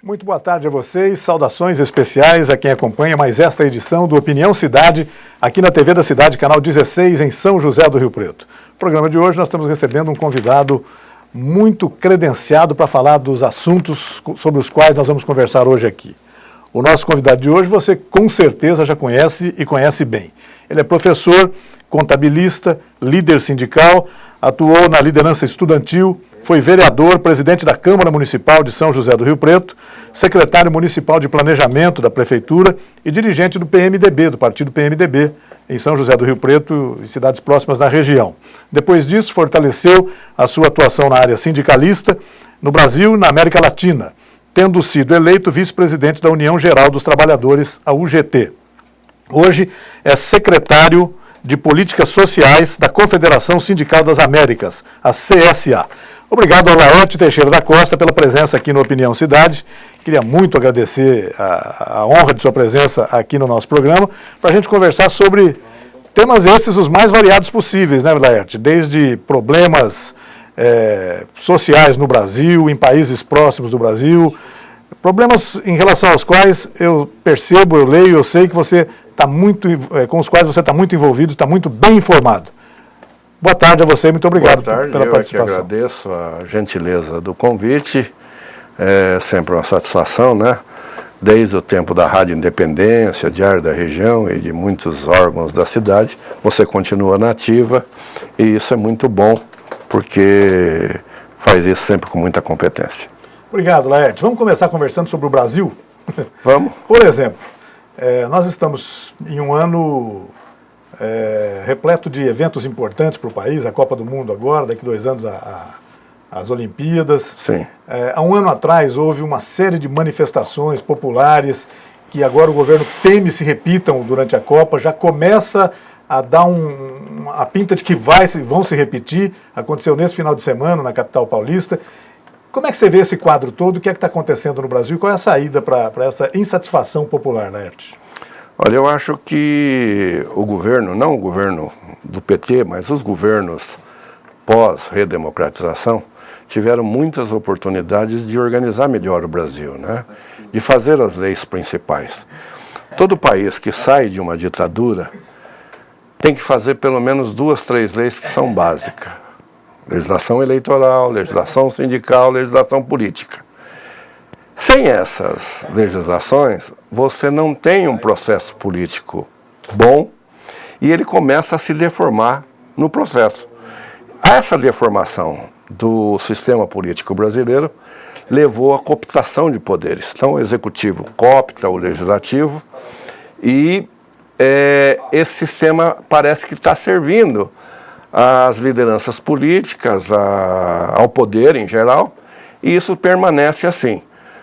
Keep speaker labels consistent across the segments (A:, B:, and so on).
A: Muito boa tarde a vocês, saudações especiais a quem acompanha mais esta edição do Opinião Cidade, aqui na TV da Cidade, canal 16, em São José do Rio Preto. No programa de hoje nós estamos recebendo um convidado muito credenciado para falar dos assuntos sobre os quais nós vamos conversar hoje aqui. O nosso convidado de hoje você com certeza já conhece e conhece bem. Ele é professor, contabilista, líder sindical, atuou na liderança estudantil, foi vereador, presidente da Câmara Municipal de São José do Rio Preto, secretário municipal de planejamento da Prefeitura e dirigente do PMDB, do partido PMDB, em São José do Rio Preto e cidades próximas da região. Depois disso, fortaleceu a sua atuação na área sindicalista no Brasil e na América Latina, tendo sido eleito vice-presidente da União Geral dos Trabalhadores, a UGT. Hoje é secretário de Políticas Sociais da Confederação Sindical das Américas, a CSA. Obrigado ao Laerte Teixeira da Costa pela presença aqui no Opinião Cidade. Queria muito agradecer a honra de sua presença aqui no nosso programa, para a gente conversar sobre temas esses os mais variados possíveis, né, Laerte? Desde problemas sociais no Brasil, em países próximos do Brasil, problemas em relação aos quais eu percebo, eu leio, eu sei que você está com os quais você está muito envolvido, está muito bem informado. Boa tarde a você, muito obrigado pela participação.
B: Eu que agradeço a gentileza do convite, é sempre uma satisfação, né? Desde o tempo da Rádio Independência, Diário da Região e de muitos órgãos da cidade, você continua na ativa e isso é muito bom, porque faz isso sempre com muita competência.
A: Obrigado, Laerte. Vamos começar conversando sobre o Brasil?
B: Vamos.
A: Por exemplo, nós estamos em um ano repleto de eventos importantes para o país, a Copa do Mundo agora, daqui 2 anos as Olimpíadas.
B: Sim.
A: Há um ano atrás houve uma série de manifestações populares que agora o governo teme se repitam durante a Copa, já começa a dar a pinta de que vão se repetir. Aconteceu nesse final de semana na capital paulista. Como é que você vê esse quadro todo? O que é que está acontecendo no Brasil? Qual é a saída para essa insatisfação popular, Laerte?
B: Olha, eu acho que o governo, não o governo do PT, mas os governos pós-redemocratização, tiveram muitas oportunidades de organizar melhor o Brasil, né? De fazer as leis principais. Todo país que sai de uma ditadura tem que fazer pelo menos 2, 3 leis que são básicas. Legislação eleitoral, legislação sindical, legislação política. Sem essas legislações, você não tem um processo político bom e ele começa a se deformar no processo. Essa deformação do sistema político brasileiro levou à cooptação de poderes. Então, o executivo coopta o legislativo e esse sistema parece que está servindo às lideranças políticas, ao poder em geral, e isso permanece assim.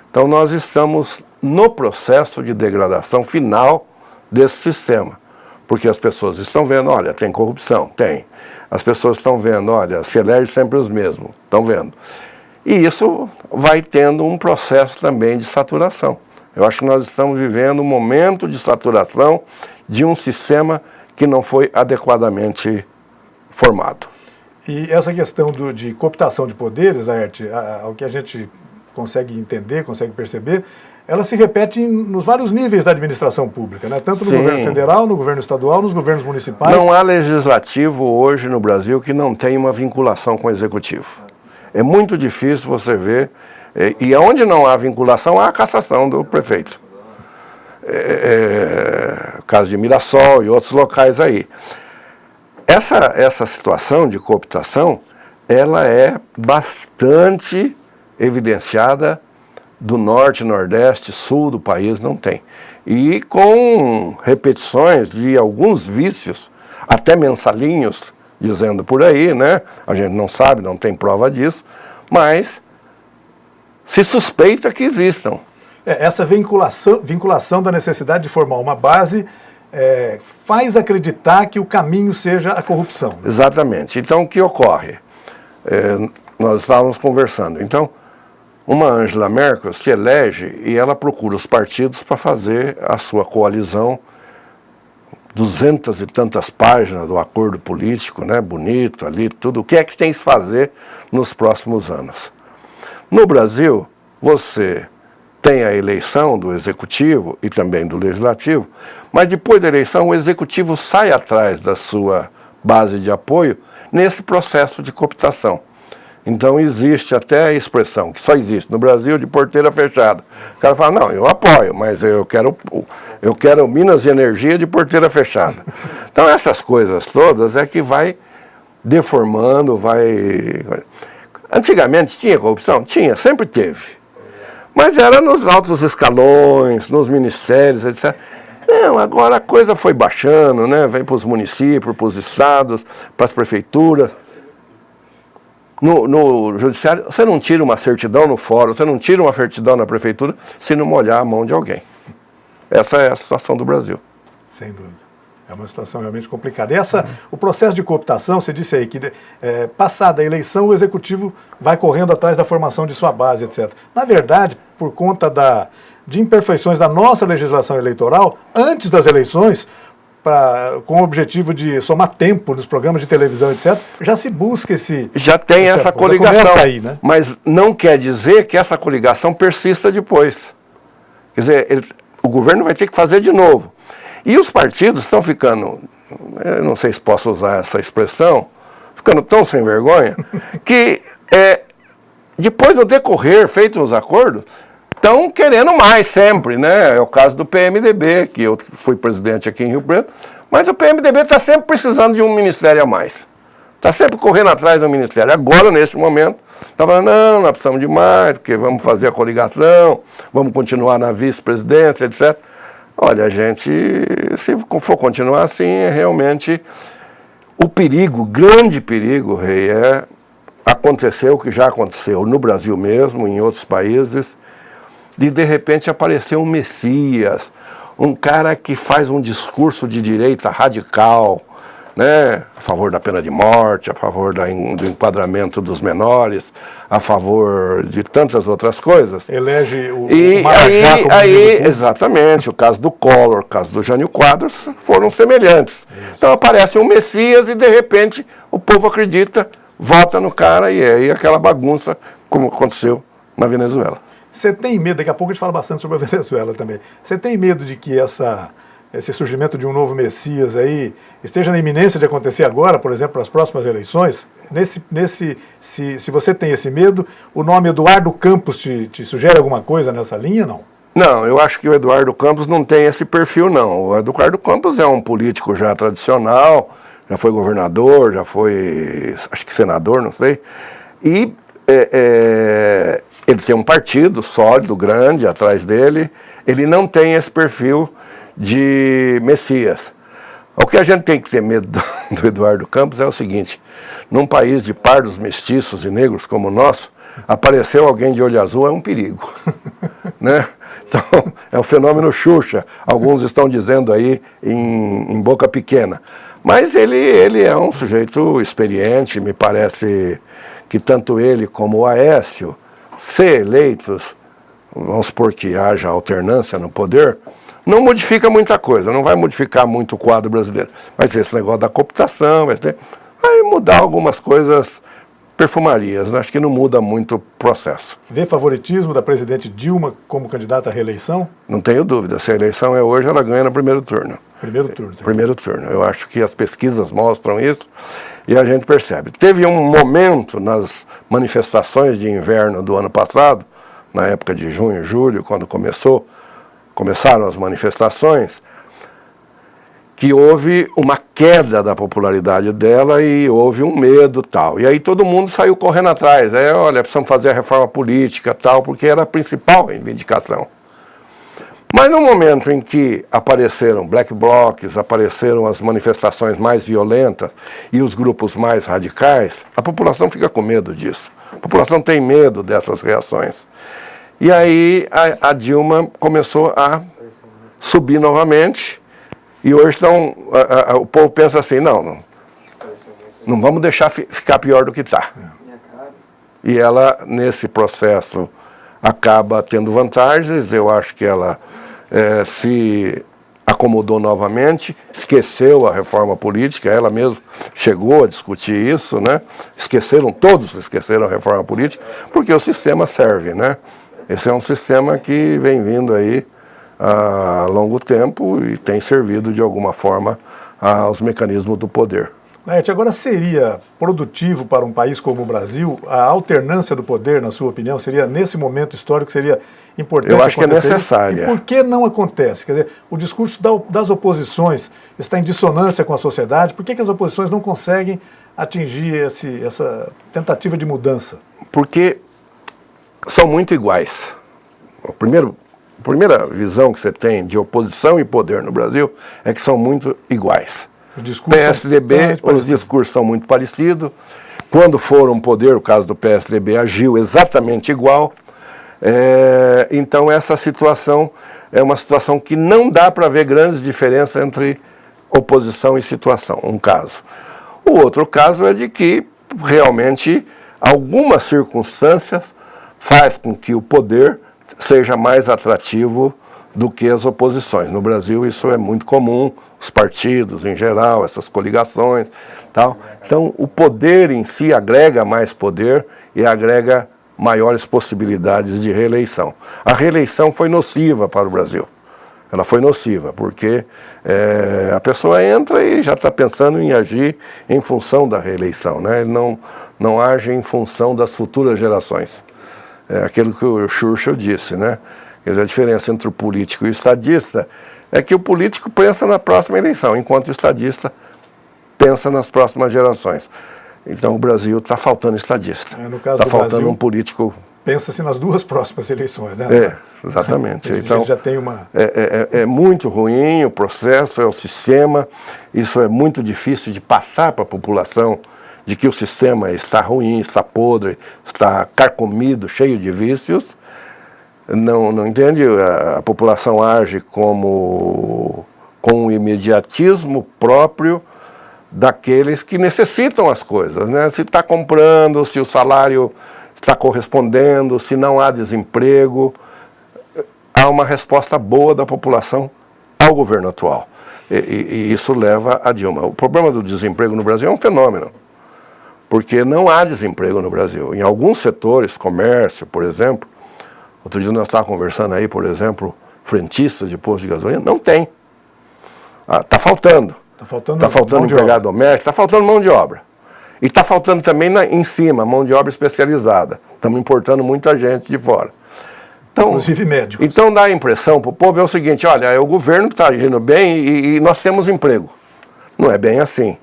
B: Então nós estamos no processo de degradação final desse sistema, porque as pessoas estão vendo, olha, tem corrupção, tem. As pessoas estão vendo, olha, se elege sempre os mesmos, estão vendo. E isso vai tendo um processo também de saturação. Eu acho que nós estamos vivendo um momento de saturação de um sistema que não foi adequadamente formado.
A: E essa questão de cooptação de poderes, Laerte, ao que a gente consegue entender, consegue perceber, ela se repete nos vários níveis da administração pública, né? Tanto no
B: Sim.
A: governo federal, no governo estadual, nos governos municipais.
B: Não há legislativo hoje no Brasil que não tenha uma vinculação com o executivo. É muito difícil você ver, e onde não há vinculação, há a cassação do prefeito. Caso de Mirassol e outros locais aí. Essa situação de cooptação, ela é bastante evidenciada do norte, nordeste, sul do país, não tem. E com repetições de alguns vícios, até mensalinhos, dizendo por aí, né? A gente não sabe, não tem prova disso, mas se suspeita que existam.
A: Essa vinculação da necessidade de formar uma base faz acreditar que o caminho seja a corrupção. Né?
B: Exatamente. Então, o que ocorre? Nós estávamos conversando. Então, uma Angela Merkel se elege e ela procura os partidos para fazer a sua coalizão, 200 e tantas páginas do acordo político, né, bonito ali, tudo. O que é que tem que fazer nos próximos anos? No Brasil, você tem a eleição do Executivo e também do Legislativo, mas depois da eleição o Executivo sai atrás da sua base de apoio nesse processo de cooptação. Então existe até a expressão, que só existe no Brasil, de porteira fechada. O cara fala, não, eu apoio, mas eu quero Minas de Energia de porteira fechada. Então essas coisas todas é que vai deformando, vai... Antigamente tinha corrupção? Tinha, sempre teve. Mas era nos altos escalões, nos ministérios, etc. Não, agora a coisa foi baixando, né? Vem para os municípios, para os estados, para as prefeituras. No judiciário, você não tira uma certidão no fórum, você não tira uma certidão na prefeitura se não molhar a mão de alguém. Essa é a situação do Brasil.
A: Sem dúvida. É uma situação realmente complicada. E o processo de cooptação, você disse aí que passada a eleição o Executivo vai correndo atrás da formação de sua base, etc. Na verdade, por conta de imperfeições da nossa legislação eleitoral, antes das eleições, com o objetivo de somar tempo nos programas de televisão, etc., já se busca esse...
B: Já tem essa coligação,
A: aí, né?
B: Mas não quer dizer que essa coligação persista depois. Quer dizer, o governo vai ter que fazer de novo. E os partidos estão ficando, eu não sei se posso usar essa expressão, ficando tão sem vergonha, que depois do decorrer, feitos os acordos, estão querendo mais sempre, né? É o caso do PMDB, que eu fui presidente aqui em Rio Preto, mas o PMDB está sempre precisando de um ministério a mais. Está sempre correndo atrás do ministério. Agora, neste momento, está falando, não, nós precisamos de mais, porque vamos fazer a coligação, vamos continuar na vice-presidência, etc. Olha, gente, se for continuar assim, realmente o perigo, grande perigo, Rei, aconteceu o que já aconteceu no Brasil mesmo, em outros países, de repente aparecer um Messias, um cara que faz um discurso de direita radical, né, a favor da pena de morte, a favor do enquadramento dos menores, a favor de tantas outras coisas.
A: Elege o
B: Marajá como exatamente, o caso do Collor, o caso do Jânio Quadros foram semelhantes. Isso. Então aparece um Messias e de repente o povo acredita, vota no cara e aí aquela bagunça como aconteceu na Venezuela.
A: Você tem medo, daqui a pouco a gente fala bastante sobre a Venezuela também, você tem medo de que esse surgimento de um novo Messias aí esteja na iminência de acontecer agora, por exemplo, nas próximas eleições? Se você tem esse medo, o nome Eduardo Campos te sugere alguma coisa nessa linha, não?
B: Não, eu acho que o Eduardo Campos não tem esse perfil, não. O Eduardo Campos é um político já tradicional, já foi governador, já foi, acho que senador, não sei, e ele tem um partido sólido, grande, atrás dele, ele não tem esse perfil de Messias. O que a gente tem que ter medo do Eduardo Campos é o seguinte, num país de pardos, mestiços e negros como o nosso, apareceu alguém de olho azul é um perigo, né? Então, é um fenômeno Xuxa, alguns estão dizendo aí em boca pequena, mas ele é um sujeito experiente, me parece que tanto ele como o Aécio, ser eleitos, vamos supor que haja alternância no poder, não modifica muita coisa, não vai modificar muito o quadro brasileiro. Mas esse negócio da cooptação, vai mudar algumas coisas, perfumarias, né? Acho que não muda muito o processo.
A: Vê favoritismo da presidente Dilma como candidata à reeleição?
B: Não tenho dúvida, se a eleição é hoje, ela ganha no primeiro turno.
A: Primeiro turno.
B: Primeiro turno, eu acho que as pesquisas mostram isso e a gente percebe. Teve um momento nas manifestações de inverno do ano passado, na época de junho, julho, quando começaram as manifestações, que houve uma queda da popularidade dela e houve um medo tal. E aí todo mundo saiu correndo atrás. Olha, precisamos fazer a reforma política tal, porque era a principal reivindicação. Mas no momento em que apareceram black blocs, apareceram as manifestações mais violentas e os grupos mais radicais, a população fica com medo disso. A população tem medo dessas reações. E aí a Dilma começou a subir novamente e hoje o povo pensa assim, não vamos deixar ficar pior do que está. E ela, nesse processo, acaba tendo vantagens. Eu acho que ela se acomodou novamente, esqueceu a reforma política, ela mesma chegou a discutir isso, né? Todos esqueceram a reforma política, porque o sistema serve, né? Esse é um sistema que vem vindo aí há longo tempo e tem servido de alguma forma aos mecanismos do poder.
A: Laerte, agora seria produtivo para um país como o Brasil a alternância do poder, na sua opinião? Seria, nesse momento histórico, seria importante acontecer?
B: Eu acho que é necessária.
A: E por que não acontece? Quer dizer, o discurso das oposições está em dissonância com a sociedade. Por que as oposições não conseguem atingir essa tentativa de mudança?
B: Porque são muito iguais. A primeira visão que você tem de oposição e poder no Brasil é que são muito iguais. PSDB, os discursos são muito parecidos. Quando foram poder, o caso do PSDB agiu exatamente igual. Então essa situação é uma situação que não dá para ver grandes diferenças entre oposição e situação, um caso. O outro caso é de que realmente algumas circunstâncias faz com que o poder seja mais atrativo do que as oposições. No Brasil isso é muito comum, os partidos em geral, essas coligações, tal. Então o poder em si agrega mais poder e agrega maiores possibilidades de reeleição. A reeleição foi nociva para o Brasil. Ela foi nociva, porque a pessoa entra e já está pensando em agir em função da reeleição, né? Ele não age em função das futuras gerações. É aquilo que o Churchill disse, né? Quer dizer, a diferença entre o político e o estadista é que o político pensa na próxima eleição, enquanto o estadista pensa nas próximas gerações. Então o Brasil está faltando estadista.
A: Está
B: faltando
A: Brasil,
B: um político...
A: Pensa-se nas duas próximas eleições, né?
B: Exatamente.
A: Então já tem uma...
B: É muito ruim o processo, é o sistema. Isso é muito difícil de passar para a população, de que o sistema está ruim, está podre, está carcomido, cheio de vícios. Não entende? A população age com um imediatismo próprio daqueles que necessitam as coisas, né? Se está comprando, se o salário está correspondendo, se não há desemprego, há uma resposta boa da população ao governo atual. E isso leva a Dilma. O problema do desemprego no Brasil é um fenômeno, porque não há desemprego no Brasil. Em alguns setores, comércio, por exemplo, outro dia nós estávamos conversando aí, por exemplo, frentistas de posto de gasolina, não tem. Está faltando. Está faltando empregado doméstico, está faltando mão de obra. E está faltando também em cima, mão de obra especializada. Estamos importando muita gente de fora. Então,
A: inclusive médicos.
B: Então dá a impressão para o povo é o seguinte, olha, é o governo que está agindo bem e nós temos emprego. Não é bem assim.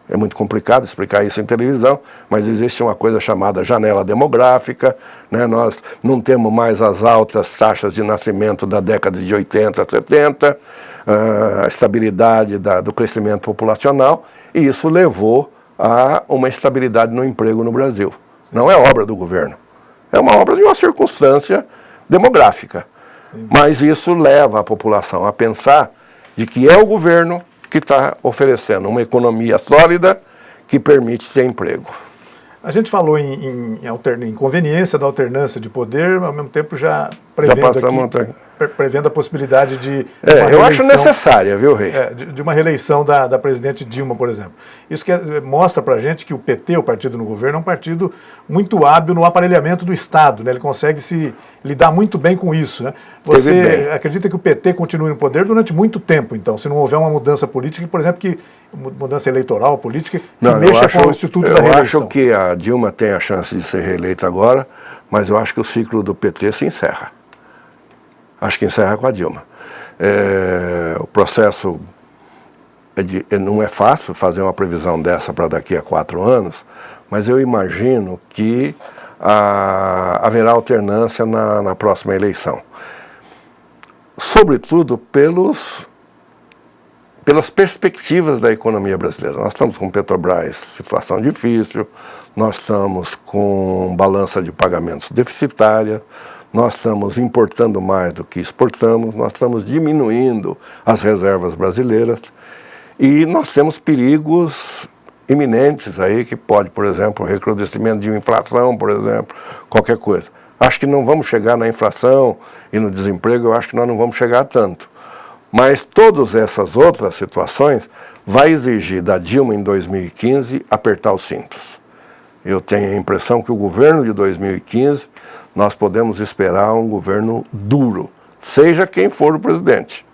B: É muito complicado explicar isso em televisão, mas existe uma coisa chamada janela demográfica, né? Nós não temos mais as altas taxas de nascimento da década de 80, 70, a estabilidade do crescimento populacional, e isso levou a uma estabilidade no emprego no Brasil. Não é obra do governo, é uma obra de uma circunstância demográfica. Mas isso leva a população a pensar de que é o governo que está oferecendo uma economia sólida que permite ter emprego.
A: A gente falou em conveniência da alternância de poder, ao mesmo tempo já prevendo a possibilidade de
B: eu acho necessária, viu, Rei?
A: De uma reeleição da presidente Dilma, por exemplo. Isso mostra para a gente que o PT, o partido no governo, é um partido muito hábil no aparelhamento do Estado, né? Ele consegue se lidar muito bem com isso, né? Você acredita que o PT continue no poder durante muito tempo, então, se não houver uma mudança política, por exemplo, mudança eleitoral, política, que mexa com o Instituto da Reeleição?
B: Eu acho que a Dilma tem a chance de ser reeleita agora, mas eu acho que o ciclo do PT se encerra. Acho que encerra com a Dilma. O processo não é fácil fazer uma previsão dessa para daqui a 4 anos, mas eu imagino que haverá alternância na próxima eleição. Sobretudo pelas perspectivas da economia brasileira. Nós estamos com Petrobras, situação difícil, nós estamos com balança de pagamentos deficitária, nós estamos importando mais do que exportamos, nós estamos diminuindo as reservas brasileiras e nós temos perigos iminentes aí que pode, por exemplo, recrudescimento de inflação, por exemplo, qualquer coisa. Acho que não vamos chegar na inflação e no desemprego, eu acho que nós não vamos chegar a tanto. Mas todas essas outras situações vai exigir da Dilma em 2015 apertar os cintos. Eu tenho a impressão que o governo de 2015 nós podemos esperar um governo duro, seja quem for o presidente.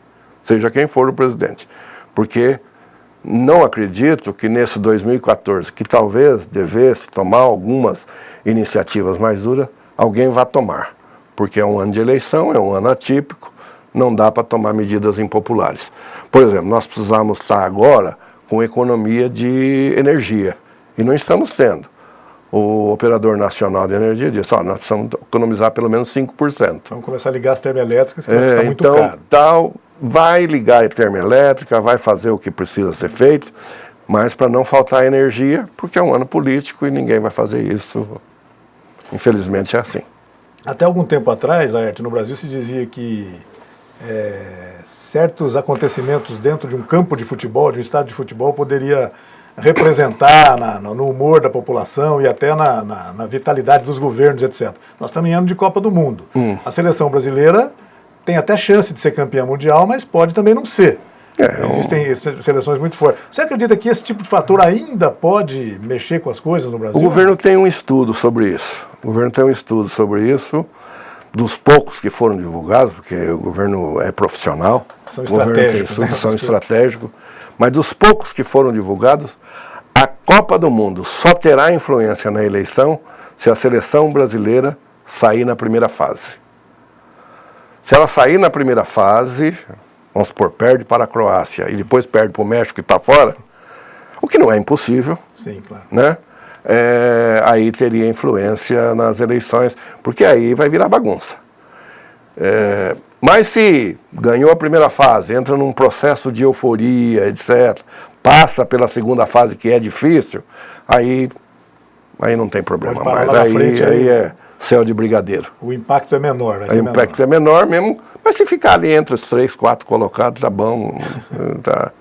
B: Seja quem for o presidente. Porque não acredito que nesse 2014, que talvez devesse tomar algumas iniciativas mais duras, alguém vá tomar. Porque é um ano de eleição, é um ano atípico, não dá para tomar medidas impopulares. Por exemplo, nós precisamos estar agora com economia de energia, e não estamos tendo. O Operador Nacional de Energia disse, nós precisamos economizar pelo menos 5%.
A: Vamos começar a ligar as termoelétricas, que está muito caro.
B: Então, vai ligar a termoelétrica, vai fazer o que precisa ser feito, mas para não faltar energia, porque é um ano político e ninguém vai fazer isso. Infelizmente é assim.
A: Até algum tempo atrás, Laerte, no Brasil se dizia que certos acontecimentos dentro de um campo de futebol, de um estádio de futebol, poderia representar no humor da população e até na vitalidade dos governos, etc. Nós estamos em ano de Copa do Mundo. A seleção brasileira tem até chance de ser campeã mundial, mas pode também não ser. Existem seleções muito fortes. Você acredita que esse tipo de fator ainda pode mexer com as coisas no Brasil?
B: O governo tem um estudo sobre isso. O governo tem um estudo sobre isso, dos poucos que foram divulgados, porque o governo é profissional.
A: São estratégicos.
B: São estratégicos. Mas dos poucos que foram divulgados, a Copa do Mundo só terá influência na eleição se a seleção brasileira sair na primeira fase. Se ela sair na primeira fase, vamos supor, perde para a Croácia e depois perde para o México que está fora, o que não é impossível.
A: Sim, claro.
B: Né? Aí teria influência nas eleições, porque aí vai virar bagunça. Mas se ganhou a primeira fase, entra num processo de euforia, etc., passa pela segunda fase, que é difícil, aí não tem problema mais. Aí é céu de brigadeiro.
A: O impacto é menor.
B: O impacto é menor mesmo, mas se ficar ali entre os 3, 4 colocados, tá bom. Tá.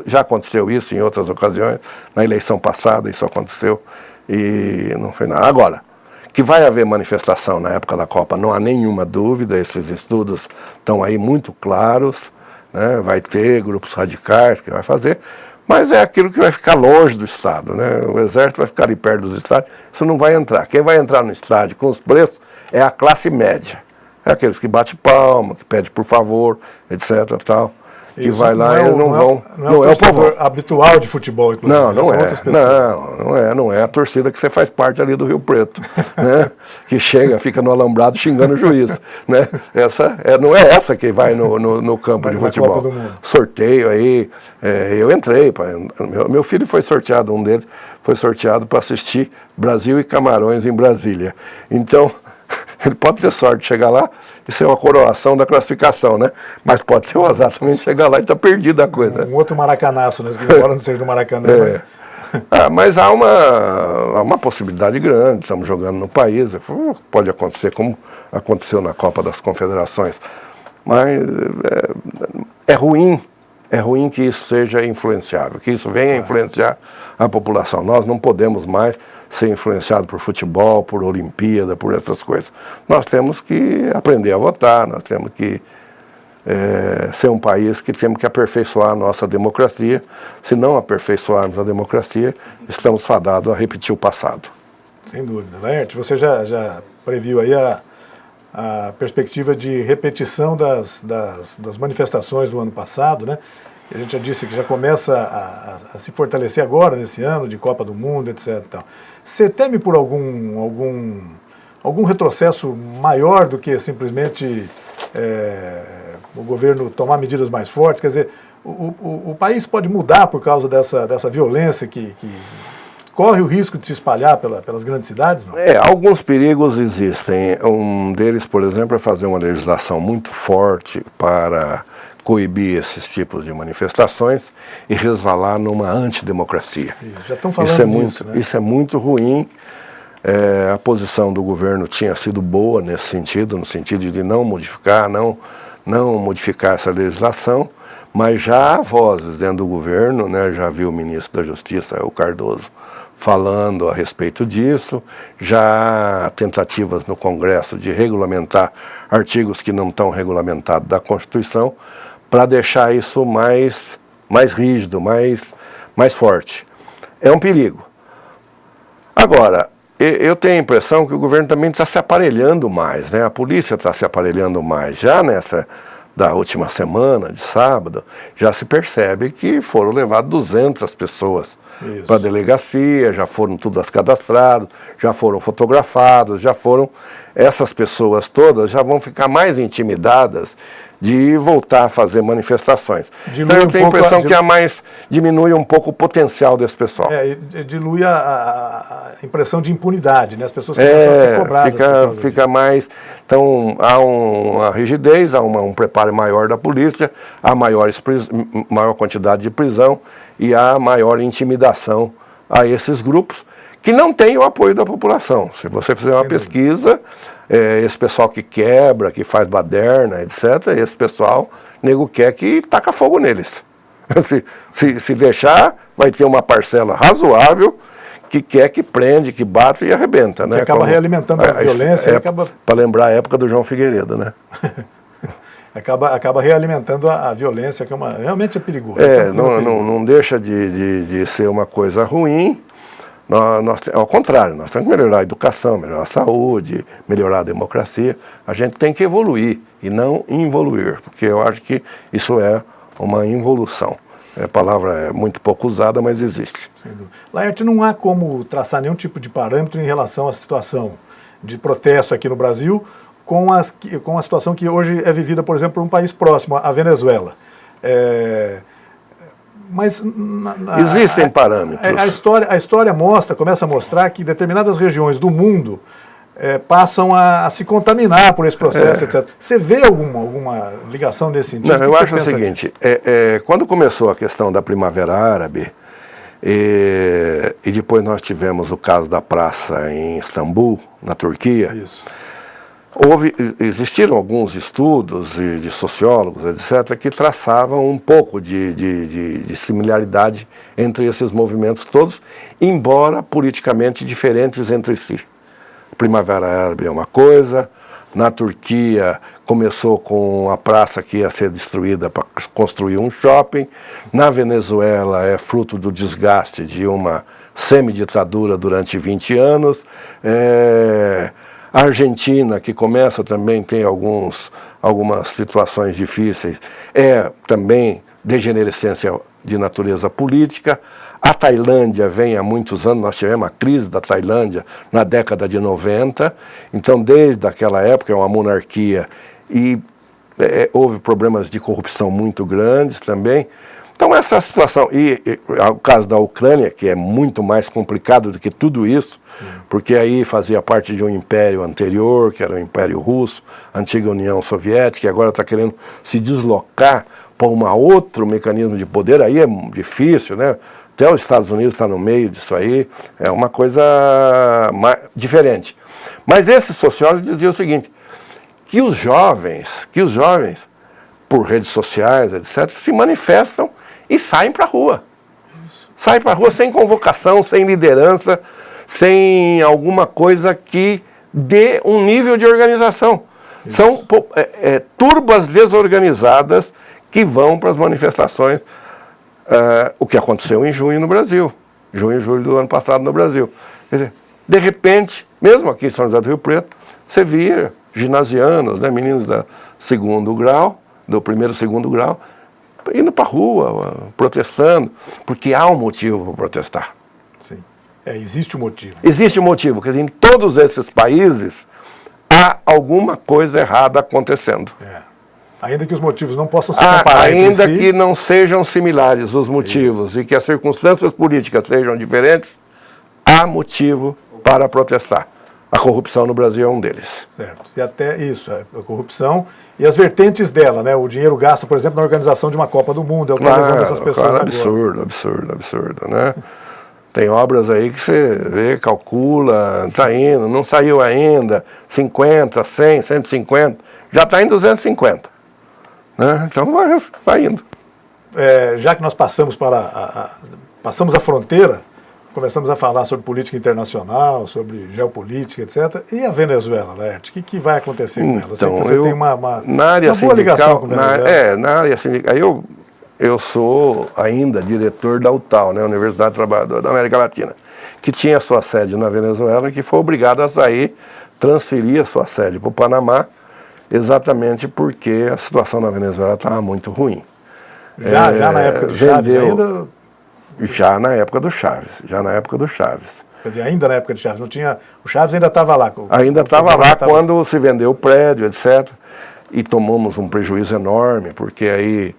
B: Já aconteceu isso em outras ocasiões, na eleição passada isso aconteceu e não foi nada. Agora, que vai haver manifestação na época da Copa, não há nenhuma dúvida, esses estudos estão aí muito claros, né? Vai ter grupos radicais que vai fazer, mas é aquilo que vai ficar longe do Estado, né? O Exército vai ficar ali perto dos estádios, isso não vai entrar. Quem vai entrar no estádio com os preços é a classe média, é aqueles que bate palma, que pede por favor, etc. tal. Que vai lá, eles não vão.
A: Não é o povo habitual de futebol, inclusive.
B: Não é a torcida que você faz parte ali do Rio Preto, né? Que chega, fica no alambrado xingando o juiz, né? Não é essa que vai no campo de futebol. Sorteio aí, eu entrei, meu filho foi sorteado, um deles foi sorteado para assistir Brasil e Camarões em Brasília. Então, ele pode ter sorte de chegar lá e ser uma coroação da classificação, né? Mas pode ser o azar também de chegar lá e estar perdida a coisa.
A: Um outro maracanaço, né? Que embora não seja do Maracanã.
B: Mas há uma possibilidade grande, estamos jogando no país, pode acontecer como aconteceu na Copa das Confederações. Mas é ruim que isso seja influenciável, que isso venha influenciar a população. Nós não podemos mais ser influenciado por futebol, por Olimpíada, por essas coisas. Nós temos que aprender a votar, nós temos que ser um país que temos que aperfeiçoar a nossa democracia. Se não aperfeiçoarmos a democracia, estamos fadados a repetir o passado.
A: Sem dúvida. Laerte, você já previu aí a perspectiva de repetição das manifestações do ano passado, né? A gente já disse que já começa a se fortalecer agora, nesse ano de Copa do Mundo, etc. Você teme por algum retrocesso maior do que simplesmente o governo tomar medidas mais fortes? Quer dizer, o país pode mudar por causa dessa violência que corre o risco de se espalhar pelas grandes cidades? Não?
B: Alguns perigos existem. Um deles, por exemplo, é fazer uma legislação muito forte para coibir esses tipos de manifestações e resvalar numa antidemocracia.
A: Já estão falando nisso, né?
B: Isso é muito ruim. A posição do governo tinha sido boa nesse sentido, no sentido de não modificar, não modificar essa legislação, mas já há vozes dentro do governo, né? Já vi o ministro da Justiça, o Cardoso, falando a respeito disso, já há tentativas no Congresso de regulamentar artigos que não estão regulamentados da Constituição, para deixar isso mais rígido, mais forte. É um perigo. Agora, eu tenho a impressão que o governo também está se aparelhando mais, né? A polícia está se aparelhando mais. Já nessa da última semana, de sábado, já se percebe que foram levadas 200 pessoas para a delegacia, já foram todas cadastradas, já foram fotografados, já foram... Essas pessoas todas já vão ficar mais intimidadas de voltar a fazer manifestações. Então eu tenho a impressão que diminui um pouco o potencial desse pessoal.
A: Dilui a impressão de impunidade, né? As pessoas começam a ser cobradas.
B: Fica mais... Então há uma rigidez, há um preparo maior da polícia, há maior quantidade de prisão e há maior intimidação a esses grupos que não têm o apoio da população. Se você fizer uma pesquisa, esse pessoal que quebra, que faz baderna, etc., esse pessoal, nego quer que taca fogo neles. Se deixar, vai ter uma parcela razoável que quer que prende, que bate e arrebenta. Né?
A: Que acaba realimentando a violência.
B: Para lembrar a época do João Figueiredo, né?
A: acaba realimentando a violência, que realmente é perigoso.
B: Não deixa de ser uma coisa ruim. Ao contrário, nós temos que melhorar a educação, melhorar a saúde, melhorar a democracia. A gente tem que evoluir e não involuir, porque eu acho que isso é uma involução. A palavra é muito pouco usada, mas existe.
A: Laerte, não há como traçar nenhum tipo de parâmetro em relação à situação de protesto aqui no Brasil com a situação que hoje é vivida, por exemplo, por um país próximo, a Venezuela. Mas
B: existem parâmetros.
A: A história começa a mostrar que determinadas regiões do mundo passam a se contaminar por esse processo, etc. Você vê alguma ligação nesse sentido?
B: Não, eu acho o seguinte, quando começou a questão da Primavera Árabe, e depois nós tivemos o caso da praça em Istambul, na Turquia,
A: Isso.
B: Existiram alguns estudos de sociólogos, etc., que traçavam um pouco de similaridade entre esses movimentos todos, embora politicamente diferentes entre si. Primavera Árabe é uma coisa, na Turquia começou com a praça que ia ser destruída para construir um shopping, na Venezuela é fruto do desgaste de uma semiditadura durante 20 anos, a Argentina, que começa também, tem algumas situações difíceis, também degenerescência de natureza política. A Tailândia vem há muitos anos, nós tivemos a crise da Tailândia na década de 90, então desde aquela época é uma monarquia e houve problemas de corrupção muito grandes também. Então essa situação, e o caso da Ucrânia, que é muito mais complicado do que tudo isso, porque aí fazia parte de um império anterior, que era o Império Russo, a antiga União Soviética, e agora está querendo se deslocar para um outro mecanismo de poder, aí é difícil, né? Até os Estados Unidos está no meio disso aí, é uma coisa diferente. Mas esses sociólogos diziam o seguinte, que os jovens, por redes sociais, etc., se manifestam e saem para a rua. Saem para a rua sem convocação, sem liderança, sem alguma coisa que dê um nível de organização. Isso. São turbas desorganizadas que vão para as manifestações, o que aconteceu em junho no Brasil, junho e julho do ano passado no Brasil. Quer dizer, de repente, mesmo aqui em São José do Rio Preto, você via ginasianos, né, meninos do primeiro e segundo grau, indo para a rua, protestando, porque há um motivo para protestar.
A: Sim. Existe um motivo.
B: Existe um motivo, quer dizer, em todos esses países há alguma coisa errada acontecendo.
A: Ainda que os motivos não possam se comparar
B: ainda
A: entre si.
B: Que não sejam similares os motivos e que as circunstâncias políticas sejam diferentes, há motivo para protestar. A corrupção no Brasil é um deles.
A: Certo. E até isso, a corrupção e as vertentes dela, né? O dinheiro gasto, por exemplo, na organização de uma Copa do Mundo, é o que está levando essas pessoas agora.
B: Absurdo, né? Tem obras aí que você vê, calcula, está indo, não saiu ainda, 50, 100, 150, já está em 250. Né? Então vai indo.
A: Já que nós passamos a fronteira, começamos a falar sobre política internacional, sobre geopolítica, etc. E a Venezuela, Laerte? O que vai acontecer com ela?
B: Então,
A: você tem uma boa
B: sindical,
A: ligação com a Venezuela.
B: Na área sindical, eu sou ainda diretor da UTAL, né, Universidade do Trabalhador da América Latina, que tinha sua sede na Venezuela, que foi obrigado a sair, transferir a sua sede para o Panamá, exatamente porque a situação na Venezuela estava muito ruim.
A: Já na época do Chaves ainda?
B: Já na época do Chaves,
A: Quer dizer, ainda na época de Chaves, não tinha... O Chaves ainda estava lá.
B: Ainda estava lá quando se vendeu o prédio, etc. E tomamos um prejuízo enorme, porque aí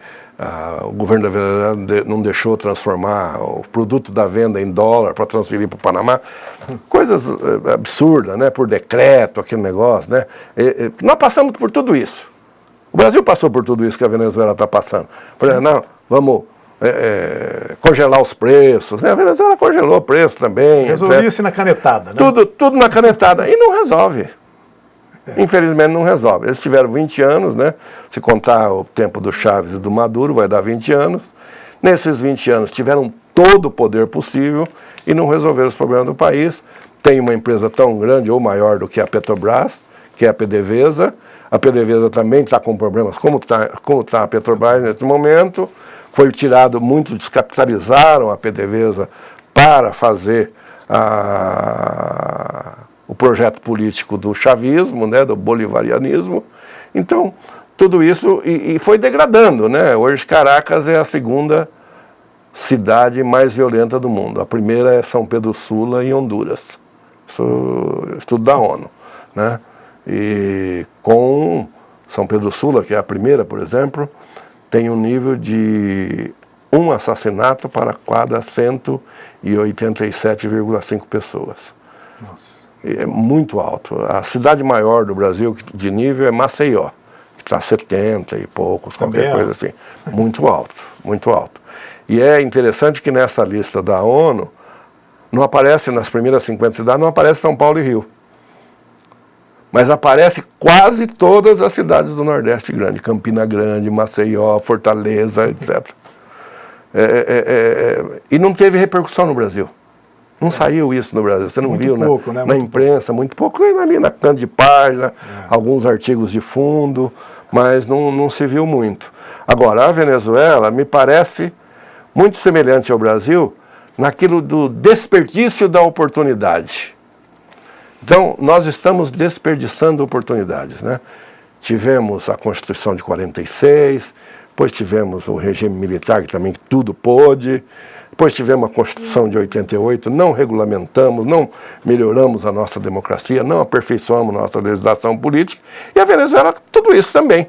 B: o governo da Venezuela não deixou transformar o produto da venda em dólar para transferir para o Panamá. Coisas absurdas, né? Por decreto, aquele negócio, né? Nós passamos por tudo isso. O Brasil passou por tudo isso que a Venezuela está passando. Por exemplo, não, vamos congelar os preços, né? A Venezuela congelou o preço também.
A: Resolvia-se na canetada, né?
B: Tudo na canetada. E não resolve. Infelizmente não resolve. Eles tiveram 20 anos, né? Se contar o tempo do Chaves e do Maduro, vai dar 20 anos. Nesses 20 anos tiveram todo o poder possível e não resolveram os problemas do país. Tem uma empresa tão grande ou maior do que a Petrobras, que é a PDVSA. A PDVSA também está com problemas, como tá a Petrobras nesse momento. Foi tirado, muito descapitalizaram a PDVSA para fazer o projeto político do chavismo, né, do bolivarianismo. Então, tudo isso, e foi degradando, né? Hoje Caracas é a segunda cidade mais violenta do mundo. A primeira é São Pedro Sula, em Honduras. Isso é estudo da ONU, né? E com São Pedro Sula, que é a primeira, por exemplo, tem um nível de um assassinato para cada 187,5 pessoas.
A: Nossa.
B: É muito alto. A cidade maior do Brasil de nível é Maceió, que está 70 e poucos, qualquer coisa assim. Muito alto, muito alto. E é interessante que nessa lista da ONU, não aparece nas primeiras 50 cidades, não aparece São Paulo e Rio. Mas aparece quase todas as cidades do Nordeste grande, Campina Grande, Maceió, Fortaleza, etc. E não teve repercussão no Brasil. Não saiu isso no Brasil, você não
A: muito
B: viu
A: pouco, né?
B: Na imprensa, muito pouco, ali na canto de página, alguns artigos de fundo, mas não se viu muito. Agora, a Venezuela me parece muito semelhante ao Brasil naquilo do desperdício da oportunidade. Então, nós estamos desperdiçando oportunidades, né? Tivemos a Constituição de 46, depois tivemos o regime militar, que também tudo pôde, depois tivemos a Constituição de 88, não regulamentamos, não melhoramos a nossa democracia, não aperfeiçoamos a nossa legislação política, e a Venezuela, tudo isso também,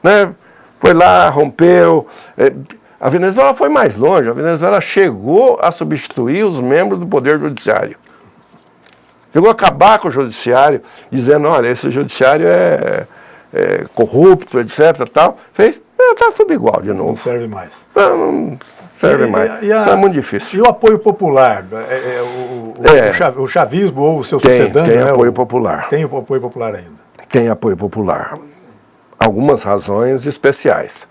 B: né? Foi lá, rompeu. A Venezuela foi mais longe, a Venezuela chegou a substituir os membros do Poder Judiciário. Chegou a acabar com o judiciário, dizendo, olha, esse judiciário é corrupto, etc. Tal. Fez, está tudo igual de novo.
A: Não serve mais.
B: Não serve mais. Está muito difícil.
A: E o apoio popular? O chavismo ou o seu sucedâneo?
B: Tem apoio popular.
A: Tem o apoio popular ainda?
B: Tem apoio popular. Algumas razões especiais.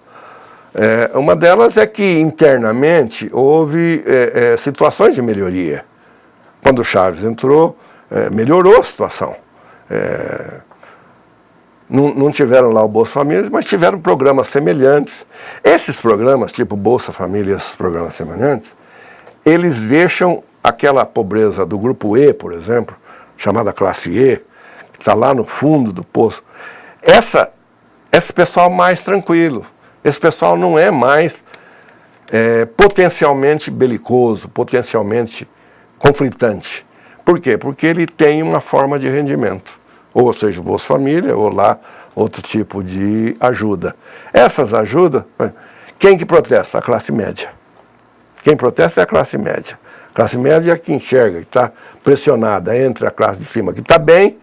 B: Uma delas é que internamente houve situações de melhoria. Quando o Chaves entrou, melhorou a situação. Não tiveram lá o Bolsa Família, mas tiveram programas semelhantes. Esses programas, tipo Bolsa Família, esses programas semelhantes, eles deixam aquela pobreza do grupo E, por exemplo, chamada classe E, que está lá no fundo do poço, esse pessoal mais tranquilo. Esse pessoal não é mais potencialmente belicoso, potencialmente conflitante. Por quê? Porque ele tem uma forma de rendimento, ou seja, Bolsa Família, ou lá outro tipo de ajuda. Essas ajudas, quem que protesta? A classe média. Quem protesta é a classe média. A classe média é que enxerga, que está pressionada entre a classe de cima, que está bem,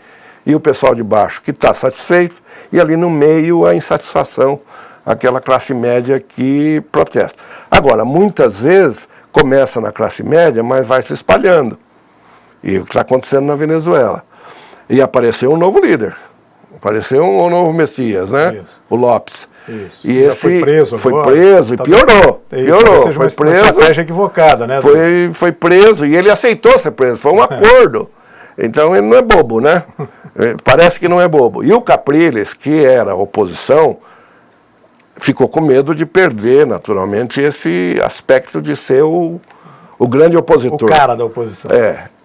B: e o pessoal de baixo, que está satisfeito, e ali no meio a insatisfação, aquela classe média que protesta. Agora, muitas vezes começa na classe média, mas vai se espalhando. E o que está acontecendo na Venezuela. E apareceu um novo líder. Apareceu um novo Messias, né? Isso. O Lopes.
A: Isso.
B: E esse
A: foi preso
B: e piorou. Piorou.
A: Foi preso. Uma estratégia equivocada, né?
B: Foi preso e ele aceitou ser preso. Foi um acordo. Então ele não é bobo, né? Parece que não é bobo. E o Capriles, que era oposição, ficou com medo de perder, naturalmente, esse aspecto de ser o o grande opositor.
A: O cara da oposição.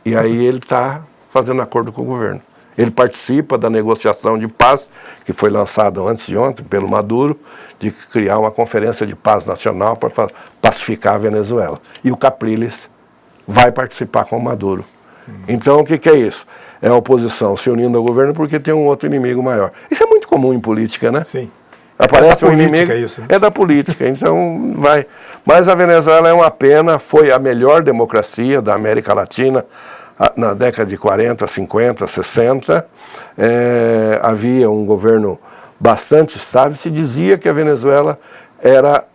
B: E aí ele está fazendo acordo com o governo. Ele participa da negociação de paz, que foi lançada antes de ontem pelo Maduro, de criar uma conferência de paz nacional para pacificar a Venezuela. E o Capriles vai participar com o Maduro. Então, o que é isso? É a oposição se unindo ao governo porque tem um outro inimigo maior. Isso é muito comum em política, né?
A: Sim.
B: Aparece um inimigo,
A: isso, né?
B: É da política, então vai. Mas a Venezuela é uma pena, foi a melhor democracia da América Latina na década de 40, 50, 60. Havia um governo bastante estável, se dizia que a Venezuela era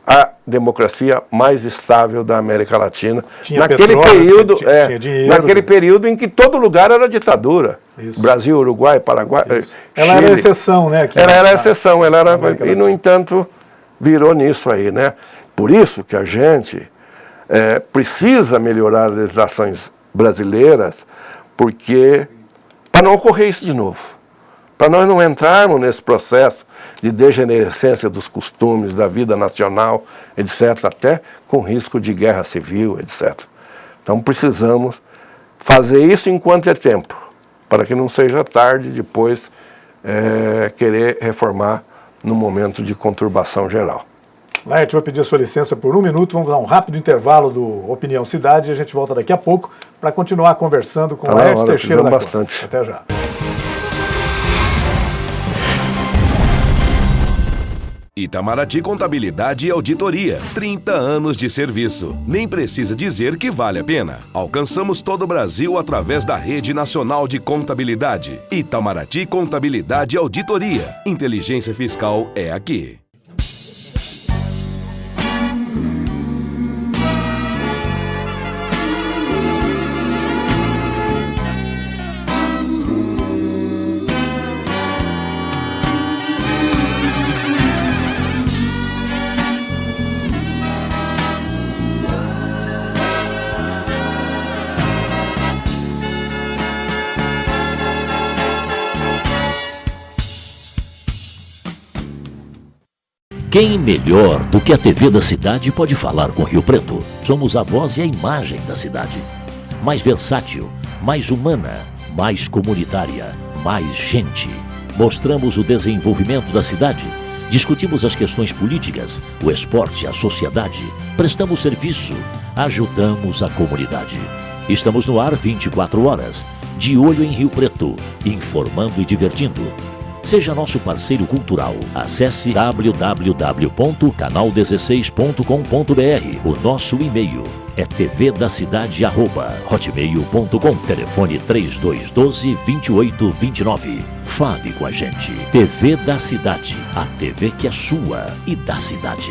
B: a democracia mais estável da América Latina.
A: Tinha
B: naquele
A: petróleo,
B: período,
A: tinha dinheiro,
B: naquele período em que todo lugar era ditadura.
A: Isso.
B: Brasil, Uruguai, Paraguai,
A: Isso.
B: Chile.
A: Ela era a exceção, né?
B: Ela era a exceção, e no entanto virou nisso aí, né? Por isso que a gente precisa melhorar as legislações brasileiras, porque para não ocorrer isso de novo. Para nós não entrarmos nesse processo de degenerescência dos costumes, da vida nacional, etc., até com risco de guerra civil, etc. Então precisamos fazer isso enquanto é tempo, para que não seja tarde depois querer reformar no momento de conturbação geral.
A: Laerte, vou pedir a sua licença por 1 minuto, vamos dar um rápido intervalo do Opinião Cidade e a gente volta daqui a pouco para continuar conversando com Laerte Teixeira da Costa. Até já.
C: Itamaraty Contabilidade e Auditoria, 30 anos de serviço. Nem precisa dizer que vale a pena. Alcançamos todo o Brasil através da Rede Nacional de Contabilidade. Itamaraty Contabilidade e Auditoria. Inteligência fiscal é aqui.
D: Quem melhor do que a TV da cidade pode falar com Rio Preto? Somos a voz e a imagem da cidade. Mais versátil, mais humana, mais comunitária, mais gente. Mostramos o desenvolvimento da cidade. Discutimos as questões políticas, o esporte, a sociedade. Prestamos serviço. Ajudamos a comunidade. Estamos no ar 24 horas. De olho em Rio Preto. Informando e divertindo. Seja nosso parceiro cultural. Acesse www.canal16.com.br. O nosso e-mail é tvdacidade@hotmail.com. Telefone 3212-2829. Fale com a gente. TV da Cidade. A TV que é sua e da cidade.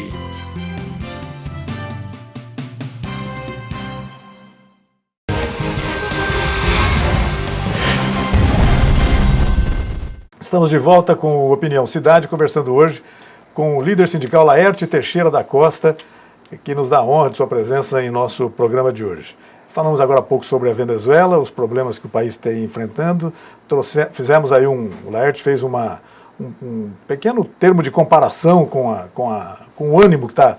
A: Estamos de volta com o Opinião Cidade, conversando hoje com o líder sindical Laerte Teixeira da Costa, que nos dá a honra de sua presença em nosso programa de hoje. Falamos agora há pouco sobre a Venezuela, os problemas que o país tem enfrentando. Fizemos aí o Laerte fez um pequeno termo de comparação com o ânimo que está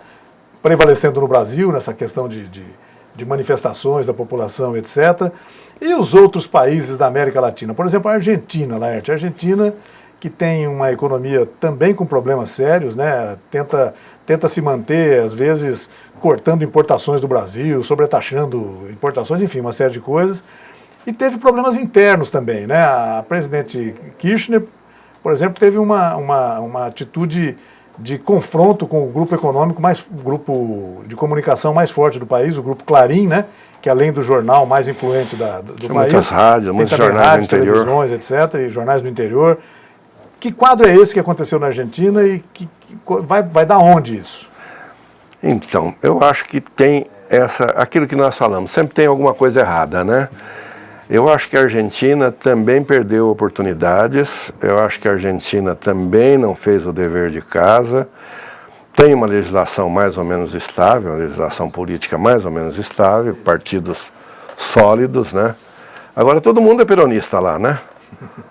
A: prevalecendo no Brasil, nessa questão de manifestações da população, etc., e os outros países da América Latina. Por exemplo, a Argentina, Laerte. A Argentina, que tem uma economia também com problemas sérios, né? Tenta se manter, às vezes, cortando importações do Brasil, sobretaxando importações, enfim, uma série de coisas. E teve problemas internos também, né? A presidente Kirchner, por exemplo, teve uma atitude de confronto com o grupo econômico, o grupo de comunicação mais forte do país, o grupo Clarim, né? Que além do jornal mais influente do país,
B: muitas rádios, muitos jornais do interior,
A: televisões, etc., e jornais do interior. Que quadro é esse que aconteceu na Argentina e que vai dar onde isso?
B: Então, eu acho que tem aquilo que nós falamos, sempre tem alguma coisa errada, né? Eu acho que a Argentina também perdeu oportunidades, eu acho que a Argentina também não fez o dever de casa, tem uma legislação mais ou menos estável, uma legislação política mais ou menos estável, partidos sólidos, né? Agora todo mundo é peronista lá, né?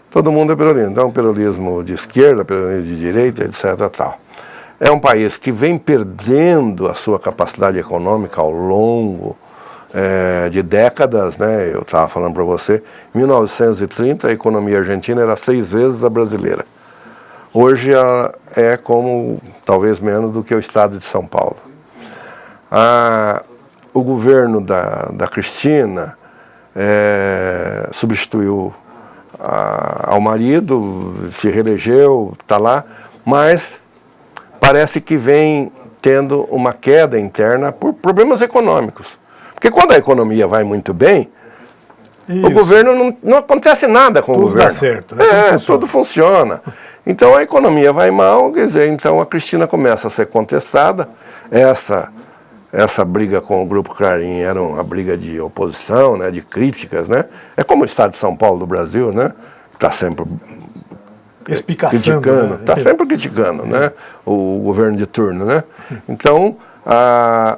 B: Todo mundo é peronista, então peronismo de esquerda, peronismo de direita, etc. tal. É um país que vem perdendo a sua capacidade econômica ao longo de décadas, né? Eu estava falando para você, em 1930 a economia argentina era 6 vezes a brasileira. Hoje ela é como, talvez menos do que o estado de São Paulo. O governo da Cristina substituiu ao marido, se reelegeu, está lá, mas parece que vem tendo uma queda interna por problemas econômicos. Porque quando a economia vai muito bem, o governo não acontece nada com o governo.
A: Tudo dá certo, né?
B: Tudo funciona. Então a economia vai mal, quer dizer, então a Cristina começa a ser contestada. Essa briga com o Grupo Clarim era uma briga de oposição, né, de críticas, né? É como o Estado de São Paulo do Brasil, né? Está sempre criticando, está sempre criticando, né? O governo de turno, né? Então,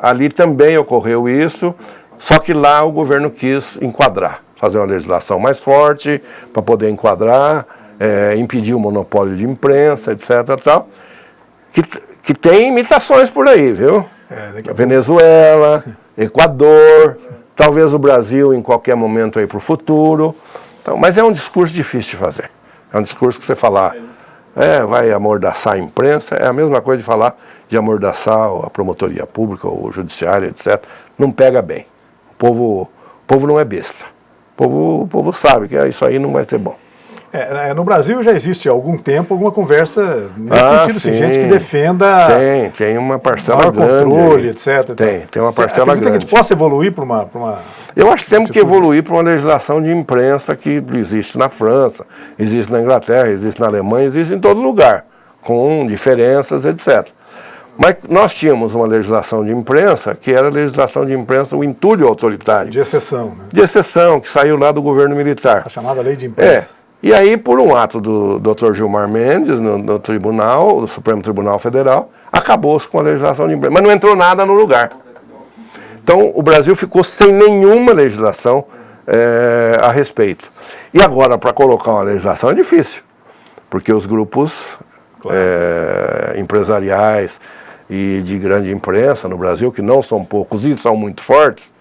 B: ali também ocorreu isso, só que lá o governo quis enquadrar, fazer uma legislação mais forte para poder enquadrar, impedir o monopólio de imprensa, etc. Tal, que tem imitações por aí, viu? Venezuela, Equador, talvez o Brasil em qualquer momento aí para o futuro. Então, mas é um discurso difícil de fazer. É um discurso que você falar, vai amordaçar a imprensa, é a mesma coisa de falar de amordaçar a promotoria pública, o judiciário, etc. Não pega bem. O povo não é besta. O povo sabe que isso aí não vai ser bom.
A: No Brasil já existe há algum tempo alguma conversa nesse sentido,
B: sim.
A: Gente que defenda
B: tem uma parcela
A: maior
B: grande
A: controle, etc.
B: Tem uma parcela grande.
A: Que a gente possa evoluir para uma
B: Eu acho que temos que evoluir para uma legislação de imprensa que existe na França, existe na Inglaterra, existe na Alemanha, existe em todo lugar, com diferenças, etc. Mas nós tínhamos uma legislação de imprensa que era a legislação de imprensa, o entulho autoritário.
A: De exceção, né?
B: De exceção, que saiu lá do governo militar.
A: A chamada lei de imprensa.
B: E aí, por um ato do Dr. Gilmar Mendes, no tribunal, do Supremo Tribunal Federal, acabou-se com a legislação de imprensa. Mas não entrou nada no lugar. Então, o Brasil ficou sem nenhuma legislação a respeito. E agora, para colocar uma legislação é difícil, porque os grupos empresariais e de grande imprensa no Brasil, que não são poucos e são muito fortes,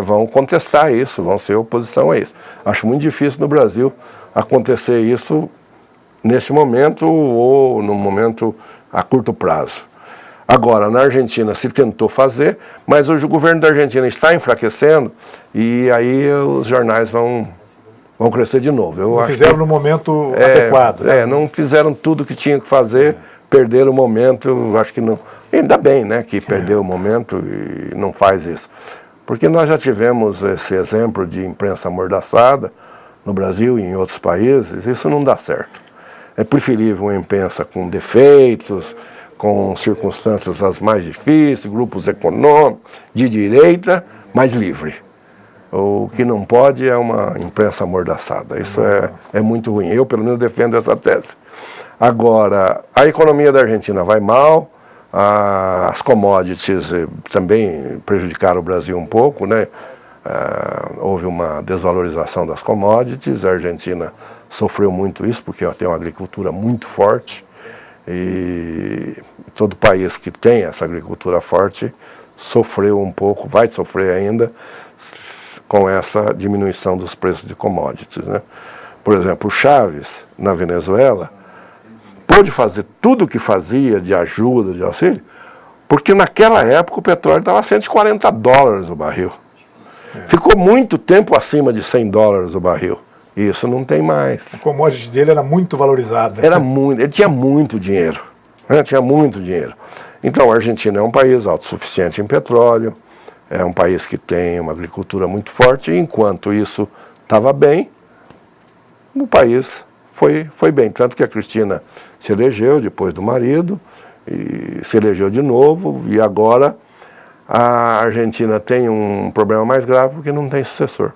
B: vão contestar isso, vão ser oposição a isso. Acho muito difícil no Brasil acontecer isso neste momento ou num momento a curto prazo. Agora, na Argentina se tentou fazer, mas hoje o governo da Argentina está enfraquecendo e aí os jornais vão crescer de novo.
A: Não fizeram no momento adequado.
B: Não fizeram tudo que tinha que fazer, perderam o momento, acho que não. Ainda bem, né, que perdeu o momento e não faz isso. Porque nós já tivemos esse exemplo de imprensa amordaçada no Brasil e em outros países, isso não dá certo. É preferível uma imprensa com defeitos, com circunstâncias as mais difíceis, grupos econômicos, de direita, mas livre. O que não pode é uma imprensa amordaçada. Isso é muito ruim. Eu, pelo menos, defendo essa tese. Agora, a economia da Argentina vai mal, as commodities também prejudicaram o Brasil um pouco, né? Houve uma desvalorização das commodities, a Argentina sofreu muito isso, porque tem uma agricultura muito forte, e todo país que tem essa agricultura forte sofreu um pouco, vai sofrer ainda com essa diminuição dos preços de commodities, né? Por exemplo, o Chávez, na Venezuela, pôde fazer tudo o que fazia de ajuda, de auxílio, porque naquela época o petróleo estava a $140 o barril. Ficou muito tempo acima de $100 o barril. Isso não tem mais.
A: A commodity dele era muito valorizada.
B: Ele tinha muito dinheiro. Né? Tinha muito dinheiro. Então, a Argentina é um país autossuficiente em petróleo, é um país que tem uma agricultura muito forte, e enquanto isso estava bem, o país foi bem. Tanto que a Cristina se elegeu depois do marido, e se elegeu de novo, e agora a Argentina tem um problema mais grave porque não tem sucessor.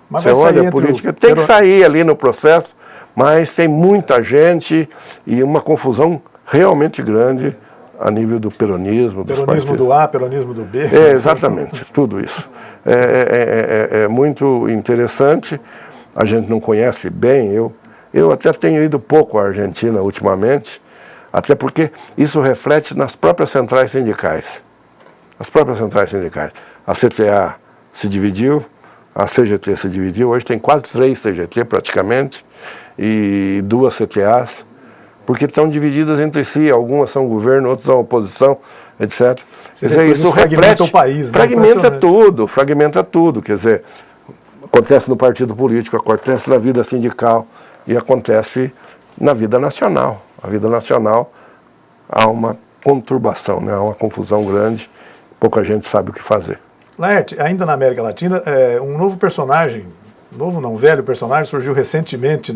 A: Mas
B: você olha a política, tem que sair ali no processo, mas tem muita gente e uma confusão realmente grande a nível do peronismo, dos partidos.
A: Peronismo do A, peronismo do B.
B: Exatamente, tudo isso. É muito interessante, a gente não conhece bem, eu até tenho ido pouco à Argentina ultimamente, até porque isso reflete nas próprias centrais sindicais. As próprias centrais sindicais. A CTA se dividiu, a CGT se dividiu, hoje tem quase 3 CGT praticamente, e 2 CTAs, porque estão divididas entre si, algumas são governo, outras são oposição, etc. Quer dizer, isso reflete,
A: o país,
B: fragmenta tudo, quer dizer, acontece no partido político, acontece na vida sindical e acontece na vida nacional. A vida nacional há uma conturbação, né? Há uma confusão grande, pouca gente sabe o que fazer.
A: Laerte, ainda na América Latina, um novo personagem, novo não, velho personagem, surgiu recentemente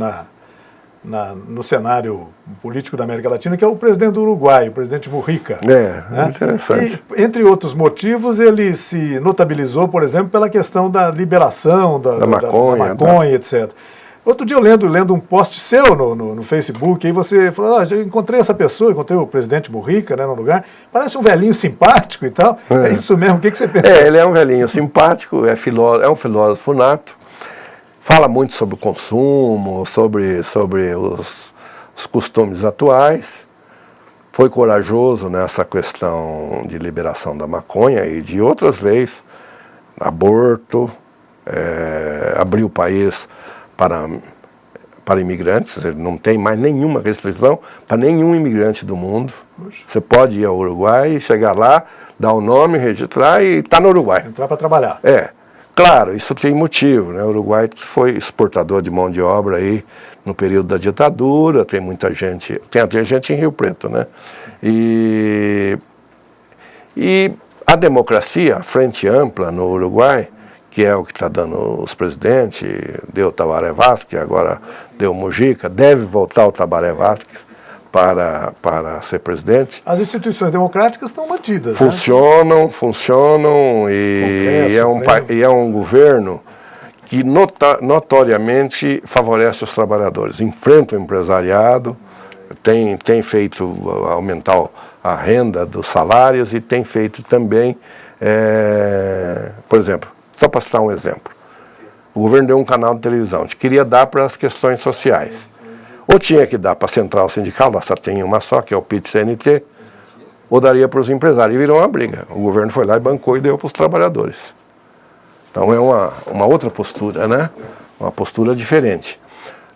A: no cenário político da América Latina, que é o presidente do Uruguai, o presidente Mujica.
B: Né? Interessante.
A: E, entre outros motivos, ele se notabilizou, por exemplo, pela questão da liberação da maconha, etc. Outro dia eu lendo um post seu no Facebook, aí você falou, já encontrei essa pessoa, encontrei o presidente Mujica, né, no lugar, parece um velhinho simpático e tal. É isso mesmo, o que você pensa?
B: Ele é um velhinho simpático, é um filósofo nato, fala muito sobre o consumo, sobre os costumes atuais, foi corajoso nessa questão de liberação da maconha e de outras leis, aborto, abriu o país para imigrantes, ele não tem mais nenhuma restrição para nenhum imigrante do mundo. Você pode ir ao Uruguai, chegar lá, dar o nome, registrar e está no Uruguai.
A: Entrar para trabalhar.
B: Claro, isso tem motivo, né? O Uruguai foi exportador de mão de obra aí no período da ditadura, tem muita gente, tem até gente em Rio Preto, né? E a democracia, a Frente Ampla no Uruguai, que é o que está dando os presidentes, deu o Tabaré Vázquez, agora deu o Mujica, deve voltar o Tabaré Vázquez para ser presidente.
A: As instituições democráticas estão mantidas.
B: Funcionam e é um governo que notoriamente favorece os trabalhadores, enfrenta o empresariado, tem feito aumentar a renda dos salários e tem feito também, por exemplo, só para citar um exemplo, o governo deu um canal de televisão, queria dar para as questões sociais. Ou tinha que dar para a central sindical, lá só tem uma só, que é o PIT-CNT, ou daria para os empresários. E virou uma briga. O governo foi lá e bancou e deu para os trabalhadores. Então é uma outra postura, né? Uma postura diferente.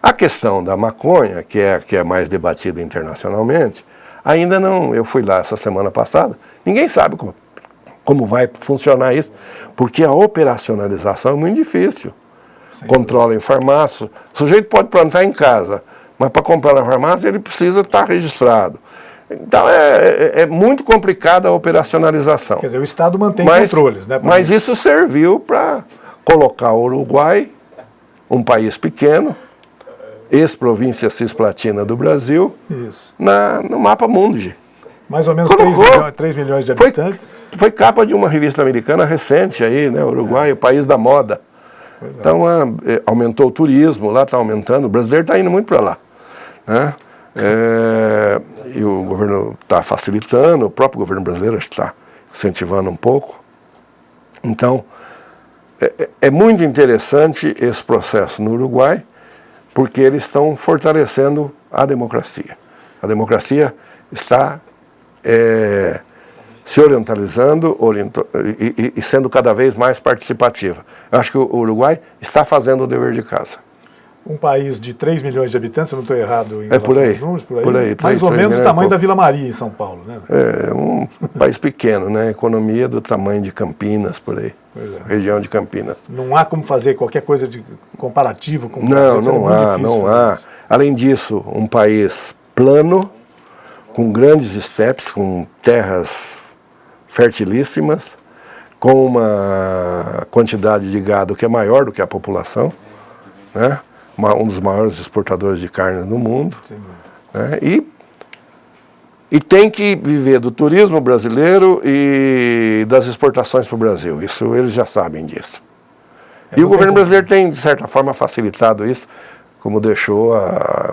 B: A questão da maconha, que é mais debatida internacionalmente, ainda não, eu fui lá essa semana passada, ninguém sabe como vai funcionar isso, porque a operacionalização é muito difícil. Controla em farmácia, o sujeito pode plantar em casa, mas para comprar na farmácia ele precisa estar registrado. Então é muito complicada a operacionalização.
A: Quer dizer, o Estado mantém controles, né?
B: Mas isso serviu para colocar o Uruguai, um país pequeno, ex-província cisplatina do Brasil, no mapa mundi.
A: Mais ou menos 3 milhões de habitantes.
B: Foi capa de uma revista americana recente aí, né? Uruguai, o país da moda. Então aumentou o turismo, lá está aumentando, o brasileiro está indo muito para lá, né? E o governo está facilitando, o próprio governo brasileiro está incentivando um pouco. Então, é muito interessante esse processo no Uruguai, porque eles estão fortalecendo a democracia. A democracia está se orientalizando e sendo cada vez mais participativa. Eu acho que o Uruguai está fazendo o dever de casa.
A: Um país de 3 milhões de habitantes, se eu não estou errado em relação aos números,
B: por aí.
A: Mais ou menos o tamanho da Vila Maria em São Paulo, né?
B: É um país pequeno, né? Economia do tamanho de Campinas, por aí. Região de Campinas.
A: Não há como fazer qualquer coisa de comparativo com o
B: Não há. Além disso, um país plano, com grandes estepes, com terras fertilíssimas, com uma quantidade de gado que é maior do que a população, né? Um dos maiores exportadores de carne do mundo, né? E tem que viver do turismo brasileiro e das exportações para o Brasil. Isso eles já sabem disso. E o governo brasileiro tem, de certa forma, facilitado isso, como deixou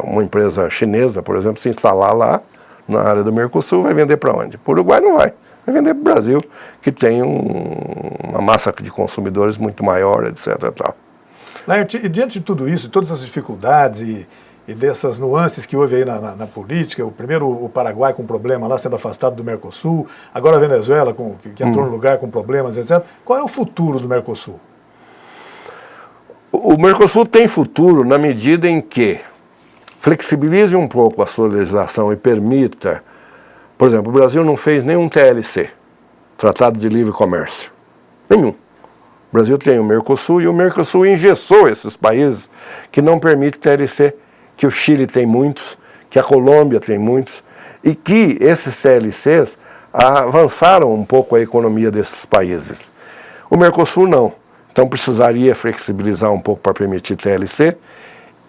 B: uma empresa chinesa, por exemplo, se instalar lá na área do Mercosul, vai vender para onde? Para o Uruguai não vai. Vai vender para o Brasil, que tem uma massa de consumidores muito maior, etc. Tal.
A: Laerte, e diante de tudo isso, todas as dificuldades e dessas nuances que houve aí na política. O primeiro, o Paraguai com problema lá, sendo afastado do Mercosul, agora a Venezuela, que entrou no lugar com problemas, etc. Qual é o futuro do Mercosul?
B: O Mercosul tem futuro na medida em que flexibilize um pouco a sua legislação e permita, por exemplo, o Brasil não fez nenhum TLC, Tratado de Livre Comércio, nenhum. O Brasil tem o Mercosul e o Mercosul engessou esses países que não permitem TLC, que o Chile tem muitos, que a Colômbia tem muitos, e que esses TLCs avançaram um pouco a economia desses países. O Mercosul não. Então precisaria flexibilizar um pouco para permitir TLC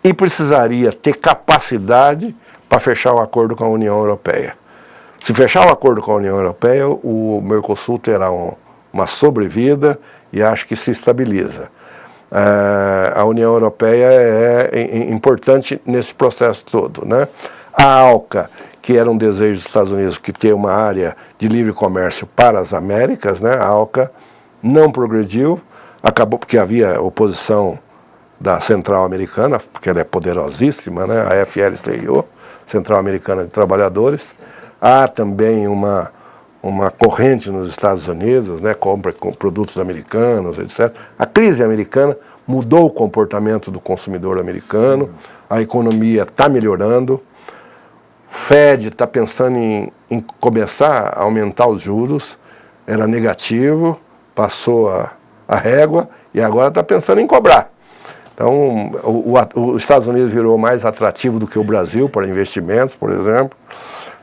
B: e precisaria ter capacidade para fechar o acordo com a União Europeia. Se fechar o acordo com a União Europeia, o Mercosul terá uma sobrevida e acho que se estabiliza. A União Europeia é importante nesse processo todo, né? A ALCA, que era um desejo dos Estados Unidos, que ter uma área de livre comércio para as Américas, né? A ALCA não progrediu, acabou porque havia oposição da Central Americana, porque ela é poderosíssima, né? A FLCIO, Central Americana de Trabalhadores. Há também uma corrente nos Estados Unidos, né? Compra com produtos americanos, etc. A crise americana mudou o comportamento do consumidor americano, a economia está melhorando, o Fed está pensando em começar a aumentar os juros, era negativo, passou a régua e agora está pensando em cobrar. Então, os Estados Unidos virou mais atrativo do que o Brasil para investimentos, por exemplo.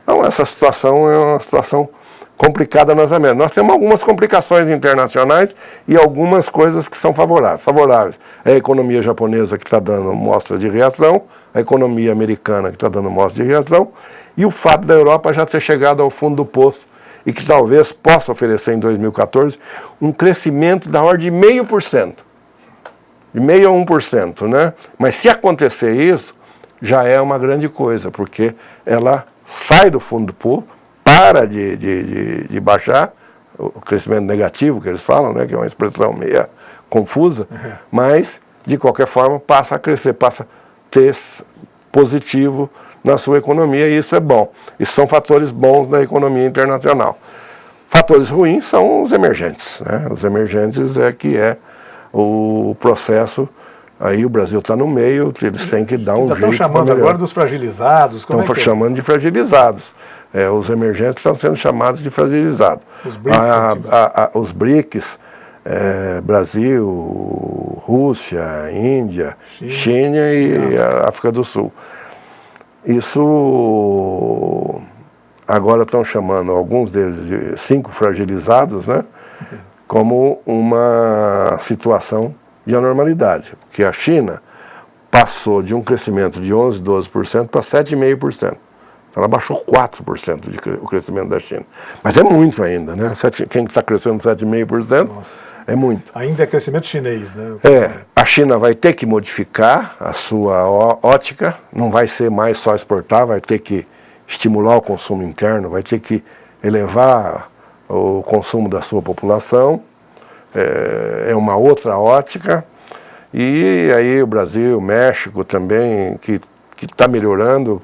B: Então, essa situação é uma situação complicada nas Américas. Nós temos algumas complicações internacionais e algumas coisas que são favoráveis. É a economia japonesa que está dando mostra de reação, a economia americana que está dando mostra de reação, e o fato da Europa já ter chegado ao fundo do poço e que talvez possa oferecer em 2014 um crescimento da ordem de 0,5%. De 0,5% a 1%, né? Mas se acontecer isso, já é uma grande coisa, porque ela sai do fundo do poço, para de baixar, o crescimento negativo que eles falam, né? Que é uma expressão meio confusa, mas, de qualquer forma, passa a crescer, passa a ter positivo na sua economia, e isso é bom. Isso são fatores bons da economia internacional. Fatores ruins são os emergentes, né? Os emergentes é o processo, aí o Brasil está no meio, eles têm que dar um jeito.
A: Estão chamando agora dos fragilizados?
B: Estão chamando de fragilizados. Os emergentes estão sendo chamados de fragilizados. Os BRICS, os BRICS, Brasil, Rússia, Índia, China e a África do Sul. Isso, agora estão chamando alguns deles de 5 fragilizados, né? Como uma situação de anormalidade, porque a China passou de um crescimento de 11%, 12% para 7,5%. Ela baixou 4% o crescimento da China. Mas é muito ainda, né? Quem está crescendo 7,5% é muito.
A: Ainda é crescimento chinês, né?
B: A China vai ter que modificar a sua ótica, não vai ser mais só exportar, vai ter que estimular o consumo interno, vai ter que elevar o consumo da sua população, é uma outra ótica, e aí o Brasil, o México também, que está melhorando,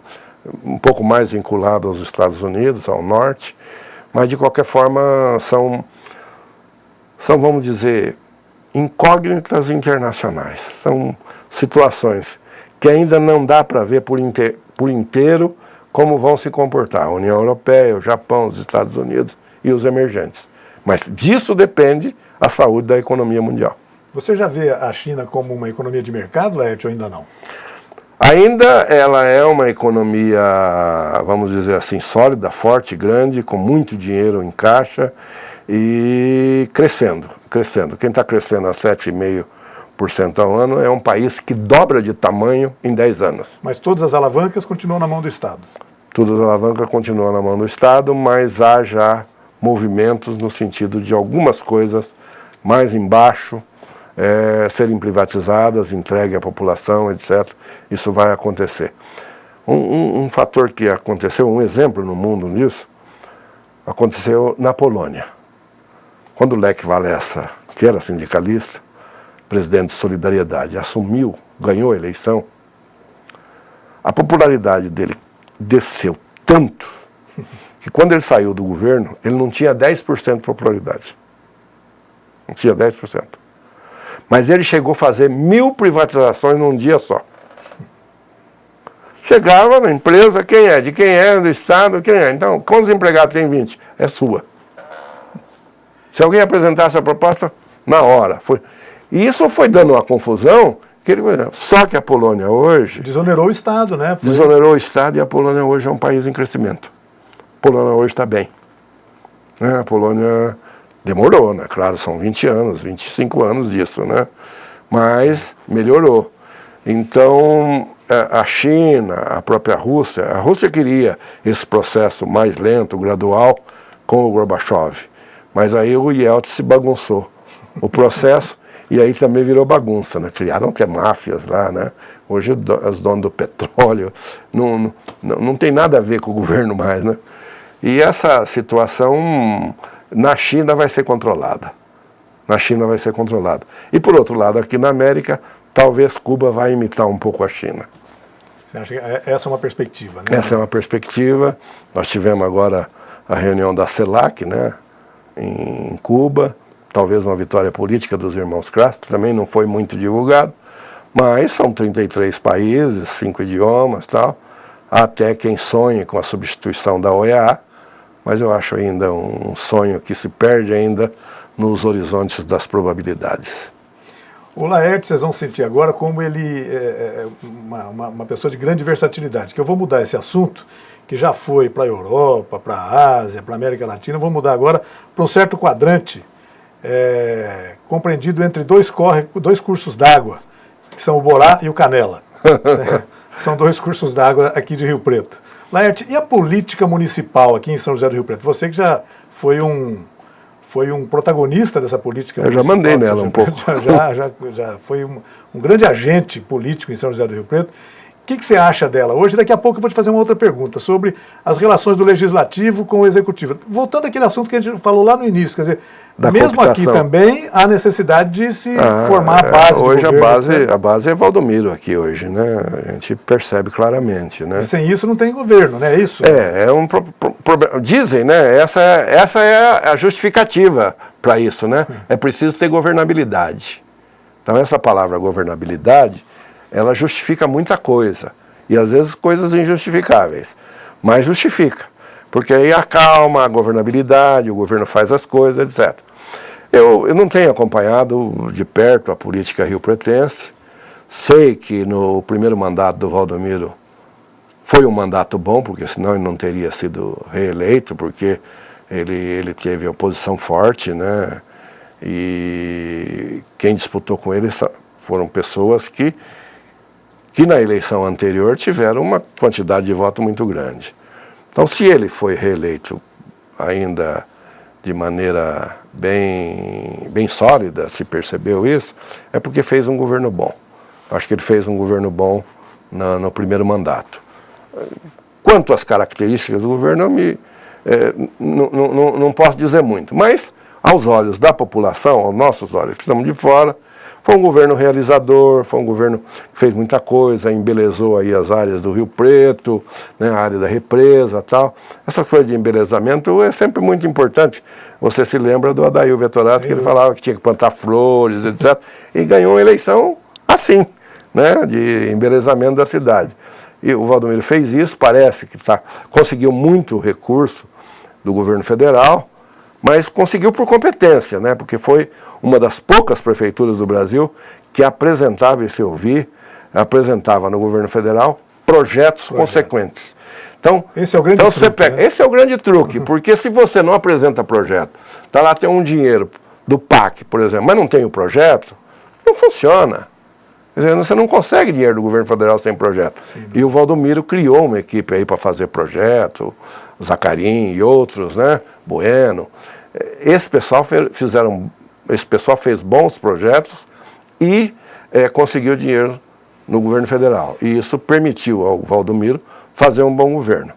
B: um pouco mais vinculado aos Estados Unidos, ao norte, mas de qualquer forma são, vamos dizer, incógnitas internacionais, são situações que ainda não dá para ver por inteiro como vão se comportar a União Europeia, o Japão, os Estados Unidos e os emergentes. Mas disso depende a saúde da economia mundial.
A: Você já vê a China como uma economia de mercado, Laerte, ou ainda não?
B: Ainda ela é uma economia, vamos dizer assim, sólida, forte, grande, com muito dinheiro em caixa e crescendo. Quem está crescendo a 7,5% ao ano é um país que dobra de tamanho em 10 anos.
A: Mas todas as alavancas continuam na mão do Estado?
B: Todas as alavancas continuam na mão do Estado, mas há já movimentos no sentido de algumas coisas mais embaixo serem privatizadas, entregue à população, etc. Isso vai acontecer. Um fator que aconteceu, um exemplo no mundo disso, aconteceu na Polônia. Quando o Lech Walesa, que era sindicalista, presidente de Solidariedade, assumiu, ganhou a eleição, A popularidade dele desceu tanto que quando ele saiu do governo, ele não tinha 10% de popularidade. Não tinha 10%. Mas ele chegou a fazer 1.000 privatizações num dia só. Chegava na empresa, quem é? De quem é? Do Estado, quem é? Então, quantos empregados tem? 20? É sua. Se alguém apresentasse a proposta, na hora. E isso foi dando uma confusão, que ele, só que a Polônia hoje...
A: Desonerou o Estado, né?
B: Desonerou o Estado e a Polônia hoje é um país em crescimento. A Polônia hoje está bem. A Polônia demorou, né? Claro, são 20 anos, 25 anos disso, né? Mas melhorou. Então, a China, a própria Rússia, a Rússia queria esse processo mais lento, gradual, com o Gorbachev. Mas aí o Yeltsin se bagunçou o processo e aí também virou bagunça, né? Criaram até máfias lá, né? Hoje os donos do petróleo não tem nada a ver com o governo mais, né? E essa situação na China vai ser controlada. Na China vai ser controlada. E por outro lado, aqui na América, talvez Cuba vai imitar um pouco a China.
A: Você acha que essa é uma perspectiva, né?
B: Essa é uma perspectiva. Nós tivemos agora a reunião da CELAC, né? Em Cuba, talvez uma vitória política dos irmãos Castro, também não foi muito divulgado, mas são 33 países, 5 idiomas, tal, até quem sonha com a substituição da OEA, mas eu acho ainda um sonho que se perde ainda nos horizontes das probabilidades.
A: O Laerte, vocês vão sentir agora como ele é uma pessoa de grande versatilidade, que eu vou mudar esse assunto, que já foi para a Europa, para a Ásia, para a América Latina, vou mudar agora para um certo quadrante compreendido entre dois cursos d'água, que são o Borá e o Canela. São 2 cursos d'água aqui de Rio Preto. Laerte, e a política municipal aqui em São José do Rio Preto? Você que já foi um protagonista dessa política municipal.
B: Eu já mandei nela um pouco.
A: Já foi um grande agente político em São José do Rio Preto. O que você acha dela hoje? Daqui a pouco eu vou te fazer uma outra pergunta sobre as relações do Legislativo com o Executivo. Voltando àquele assunto que a gente falou lá no início, quer dizer, mesmo aqui também há necessidade de se formar a base
B: hoje
A: do governo.
B: A base é Valdomiro aqui hoje, né? A gente percebe claramente, né?
A: E sem isso não tem governo, né? É isso?
B: É um problema. Dizem, né? Essa é a justificativa para isso, né? É preciso ter governabilidade. Então essa palavra governabilidade, ela justifica muita coisa, e às vezes coisas injustificáveis, mas justifica, porque aí acalma a governabilidade, o governo faz as coisas, etc. Eu não tenho acompanhado de perto a política riopretense, sei que no primeiro mandato do Valdomiro foi um mandato bom, porque senão ele não teria sido reeleito, porque ele teve oposição forte, né? E quem disputou com ele foram pessoas que na eleição anterior tiveram uma quantidade de voto muito grande. Então, se ele foi reeleito ainda de maneira bem sólida, se percebeu isso, é porque fez um governo bom. Acho que ele fez um governo bom no primeiro mandato. Quanto às características do governo, não posso dizer muito, mas aos olhos da população, aos nossos olhos que estamos de fora, foi um governo realizador, foi um governo que fez muita coisa, embelezou aí as áreas do Rio Preto, né, a área da represa e tal. Essa coisa de embelezamento é sempre muito importante. Você se lembra do Adair Vetorato, que ele falava que tinha que plantar flores, etc. E ganhou uma eleição assim, né, de embelezamento da cidade. E o Valdomiro fez isso, parece que conseguiu muito recurso do governo federal, mas conseguiu por competência, né? Porque foi uma das poucas prefeituras do Brasil que apresentava, e se ouvir, apresentava no governo federal projetos consequentes. Então,
A: esse é o grande truque, né?
B: Esse é o grande truque, porque se você não apresenta projeto, tá lá tem um dinheiro do PAC, por exemplo, mas não tem o projeto, não funciona. Quer dizer, você não consegue dinheiro do governo federal sem projeto. Sim. E o Valdomiro criou uma equipe aí para fazer projeto, o Zacarim e outros, né? Bueno. Esse pessoal fez bons projetos e conseguiu dinheiro no governo federal. E isso permitiu ao Valdomiro fazer um bom governo.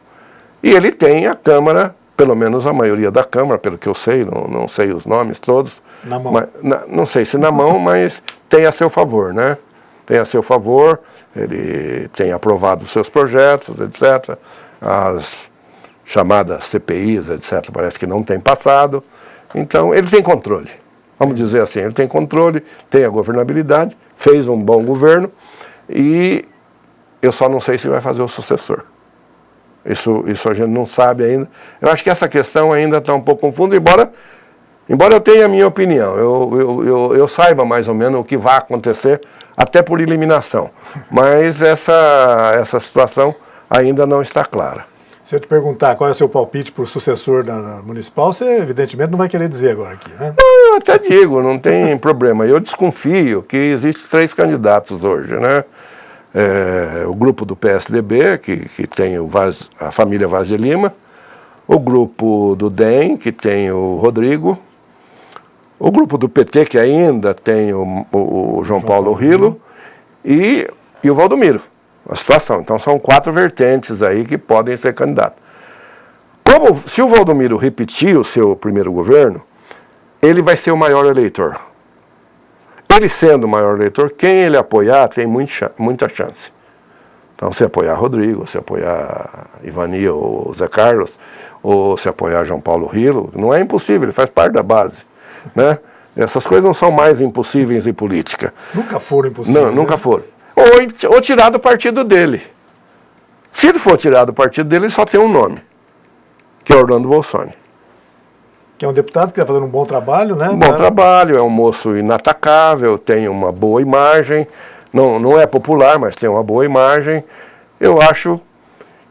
B: E ele tem a Câmara, pelo menos a maioria da Câmara, pelo que eu sei, não sei os nomes todos.
A: Na mão.
B: Mas, não sei se na mão, mas tem a seu favor, né? tem a seu favor, ele tem aprovado os seus projetos, etc. As chamadas CPIs, etc., parece que não tem passado. Então, ele tem controle. Vamos dizer assim, ele tem controle, tem a governabilidade, fez um bom governo e eu só não sei se vai fazer o sucessor. Isso a gente não sabe ainda. Eu acho que essa questão ainda está um pouco confusa, embora eu tenha a minha opinião. Eu saiba mais ou menos o que vai acontecer, até por eliminação. Mas essa situação ainda não está clara.
A: Se eu te perguntar qual é o seu palpite para o sucessor da municipal, você evidentemente não vai querer dizer agora aqui, né?
B: Eu até digo, não tem problema. Eu desconfio que existem 3 candidatos hoje, né? O grupo do PSDB, que tem a família Vaz de Lima, o grupo do DEM, que tem o Rodrigo, o grupo do PT, que ainda tem o João Paulo Rilo, e o Valdomiro. A situação. Então são 4 vertentes aí que podem ser candidatos. Se o Valdomiro repetir o seu primeiro governo, ele vai ser o maior eleitor. Ele sendo o maior eleitor, quem ele apoiar tem muita chance. Então, se apoiar Rodrigo, se apoiar Ivani ou Zé Carlos, ou se apoiar João Paulo Rilo, não é impossível, ele faz parte da base, né? Essas coisas não são mais impossíveis em política.
A: Nunca foram impossíveis.
B: Não, nunca
A: né?
B: foram. Ou tirar do partido dele. Se ele for tirar do partido dele, ele só tem um nome, que é Orlando Bolsoni.
A: Que é um deputado que está fazendo um bom trabalho, né?
B: Um bom trabalho, é um moço inatacável, tem uma boa imagem, não é popular, mas tem uma boa imagem. Eu acho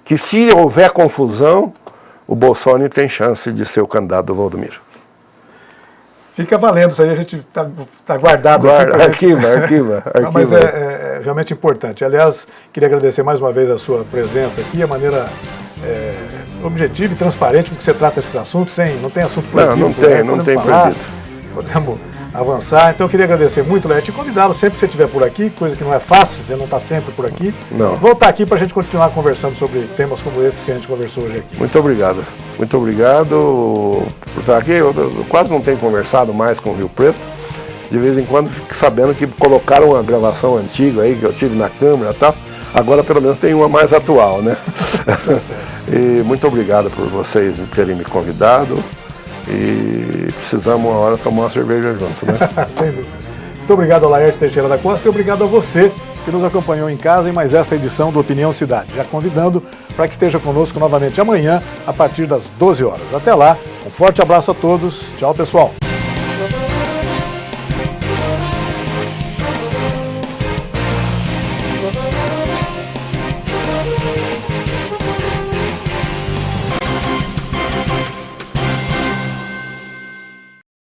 B: que se houver confusão, o Bolsoni tem chance de ser o candidato do Valdomiro.
A: Fica valendo, isso aí a gente está guardado
B: aqui. Arquiva.
A: Não, mas é realmente importante. Aliás, queria agradecer mais uma vez a sua presença aqui, a maneira objetiva e transparente com que você trata esses assuntos, não tem assunto proibido.
B: Não tem proibido.
A: Podemos avançar. Então eu queria agradecer muito, Léo, te convidá-lo sempre que você estiver por aqui, coisa que não é fácil, você não está sempre por aqui.
B: Não.
A: Voltar aqui para a gente continuar conversando sobre temas como esses que a gente conversou hoje aqui.
B: Muito obrigado. Muito obrigado por estar aqui. Eu quase não tenho conversado mais com o Rio Preto. De vez em quando fico sabendo que colocaram uma gravação antiga aí que eu tive na câmera e tal. Agora pelo menos tem uma mais atual, né?
A: Tá certo.
B: E muito obrigado por vocês terem me convidado. E precisamos uma hora tomar uma cerveja junto, né?
A: Sem dúvida. Muito obrigado ao Laerte Teixeira da Costa e obrigado a você que nos acompanhou em casa em mais esta edição do Opinião Cidade. Já convidando para que esteja conosco novamente amanhã, a partir das 12 horas. Até lá, um forte abraço a todos. Tchau, pessoal.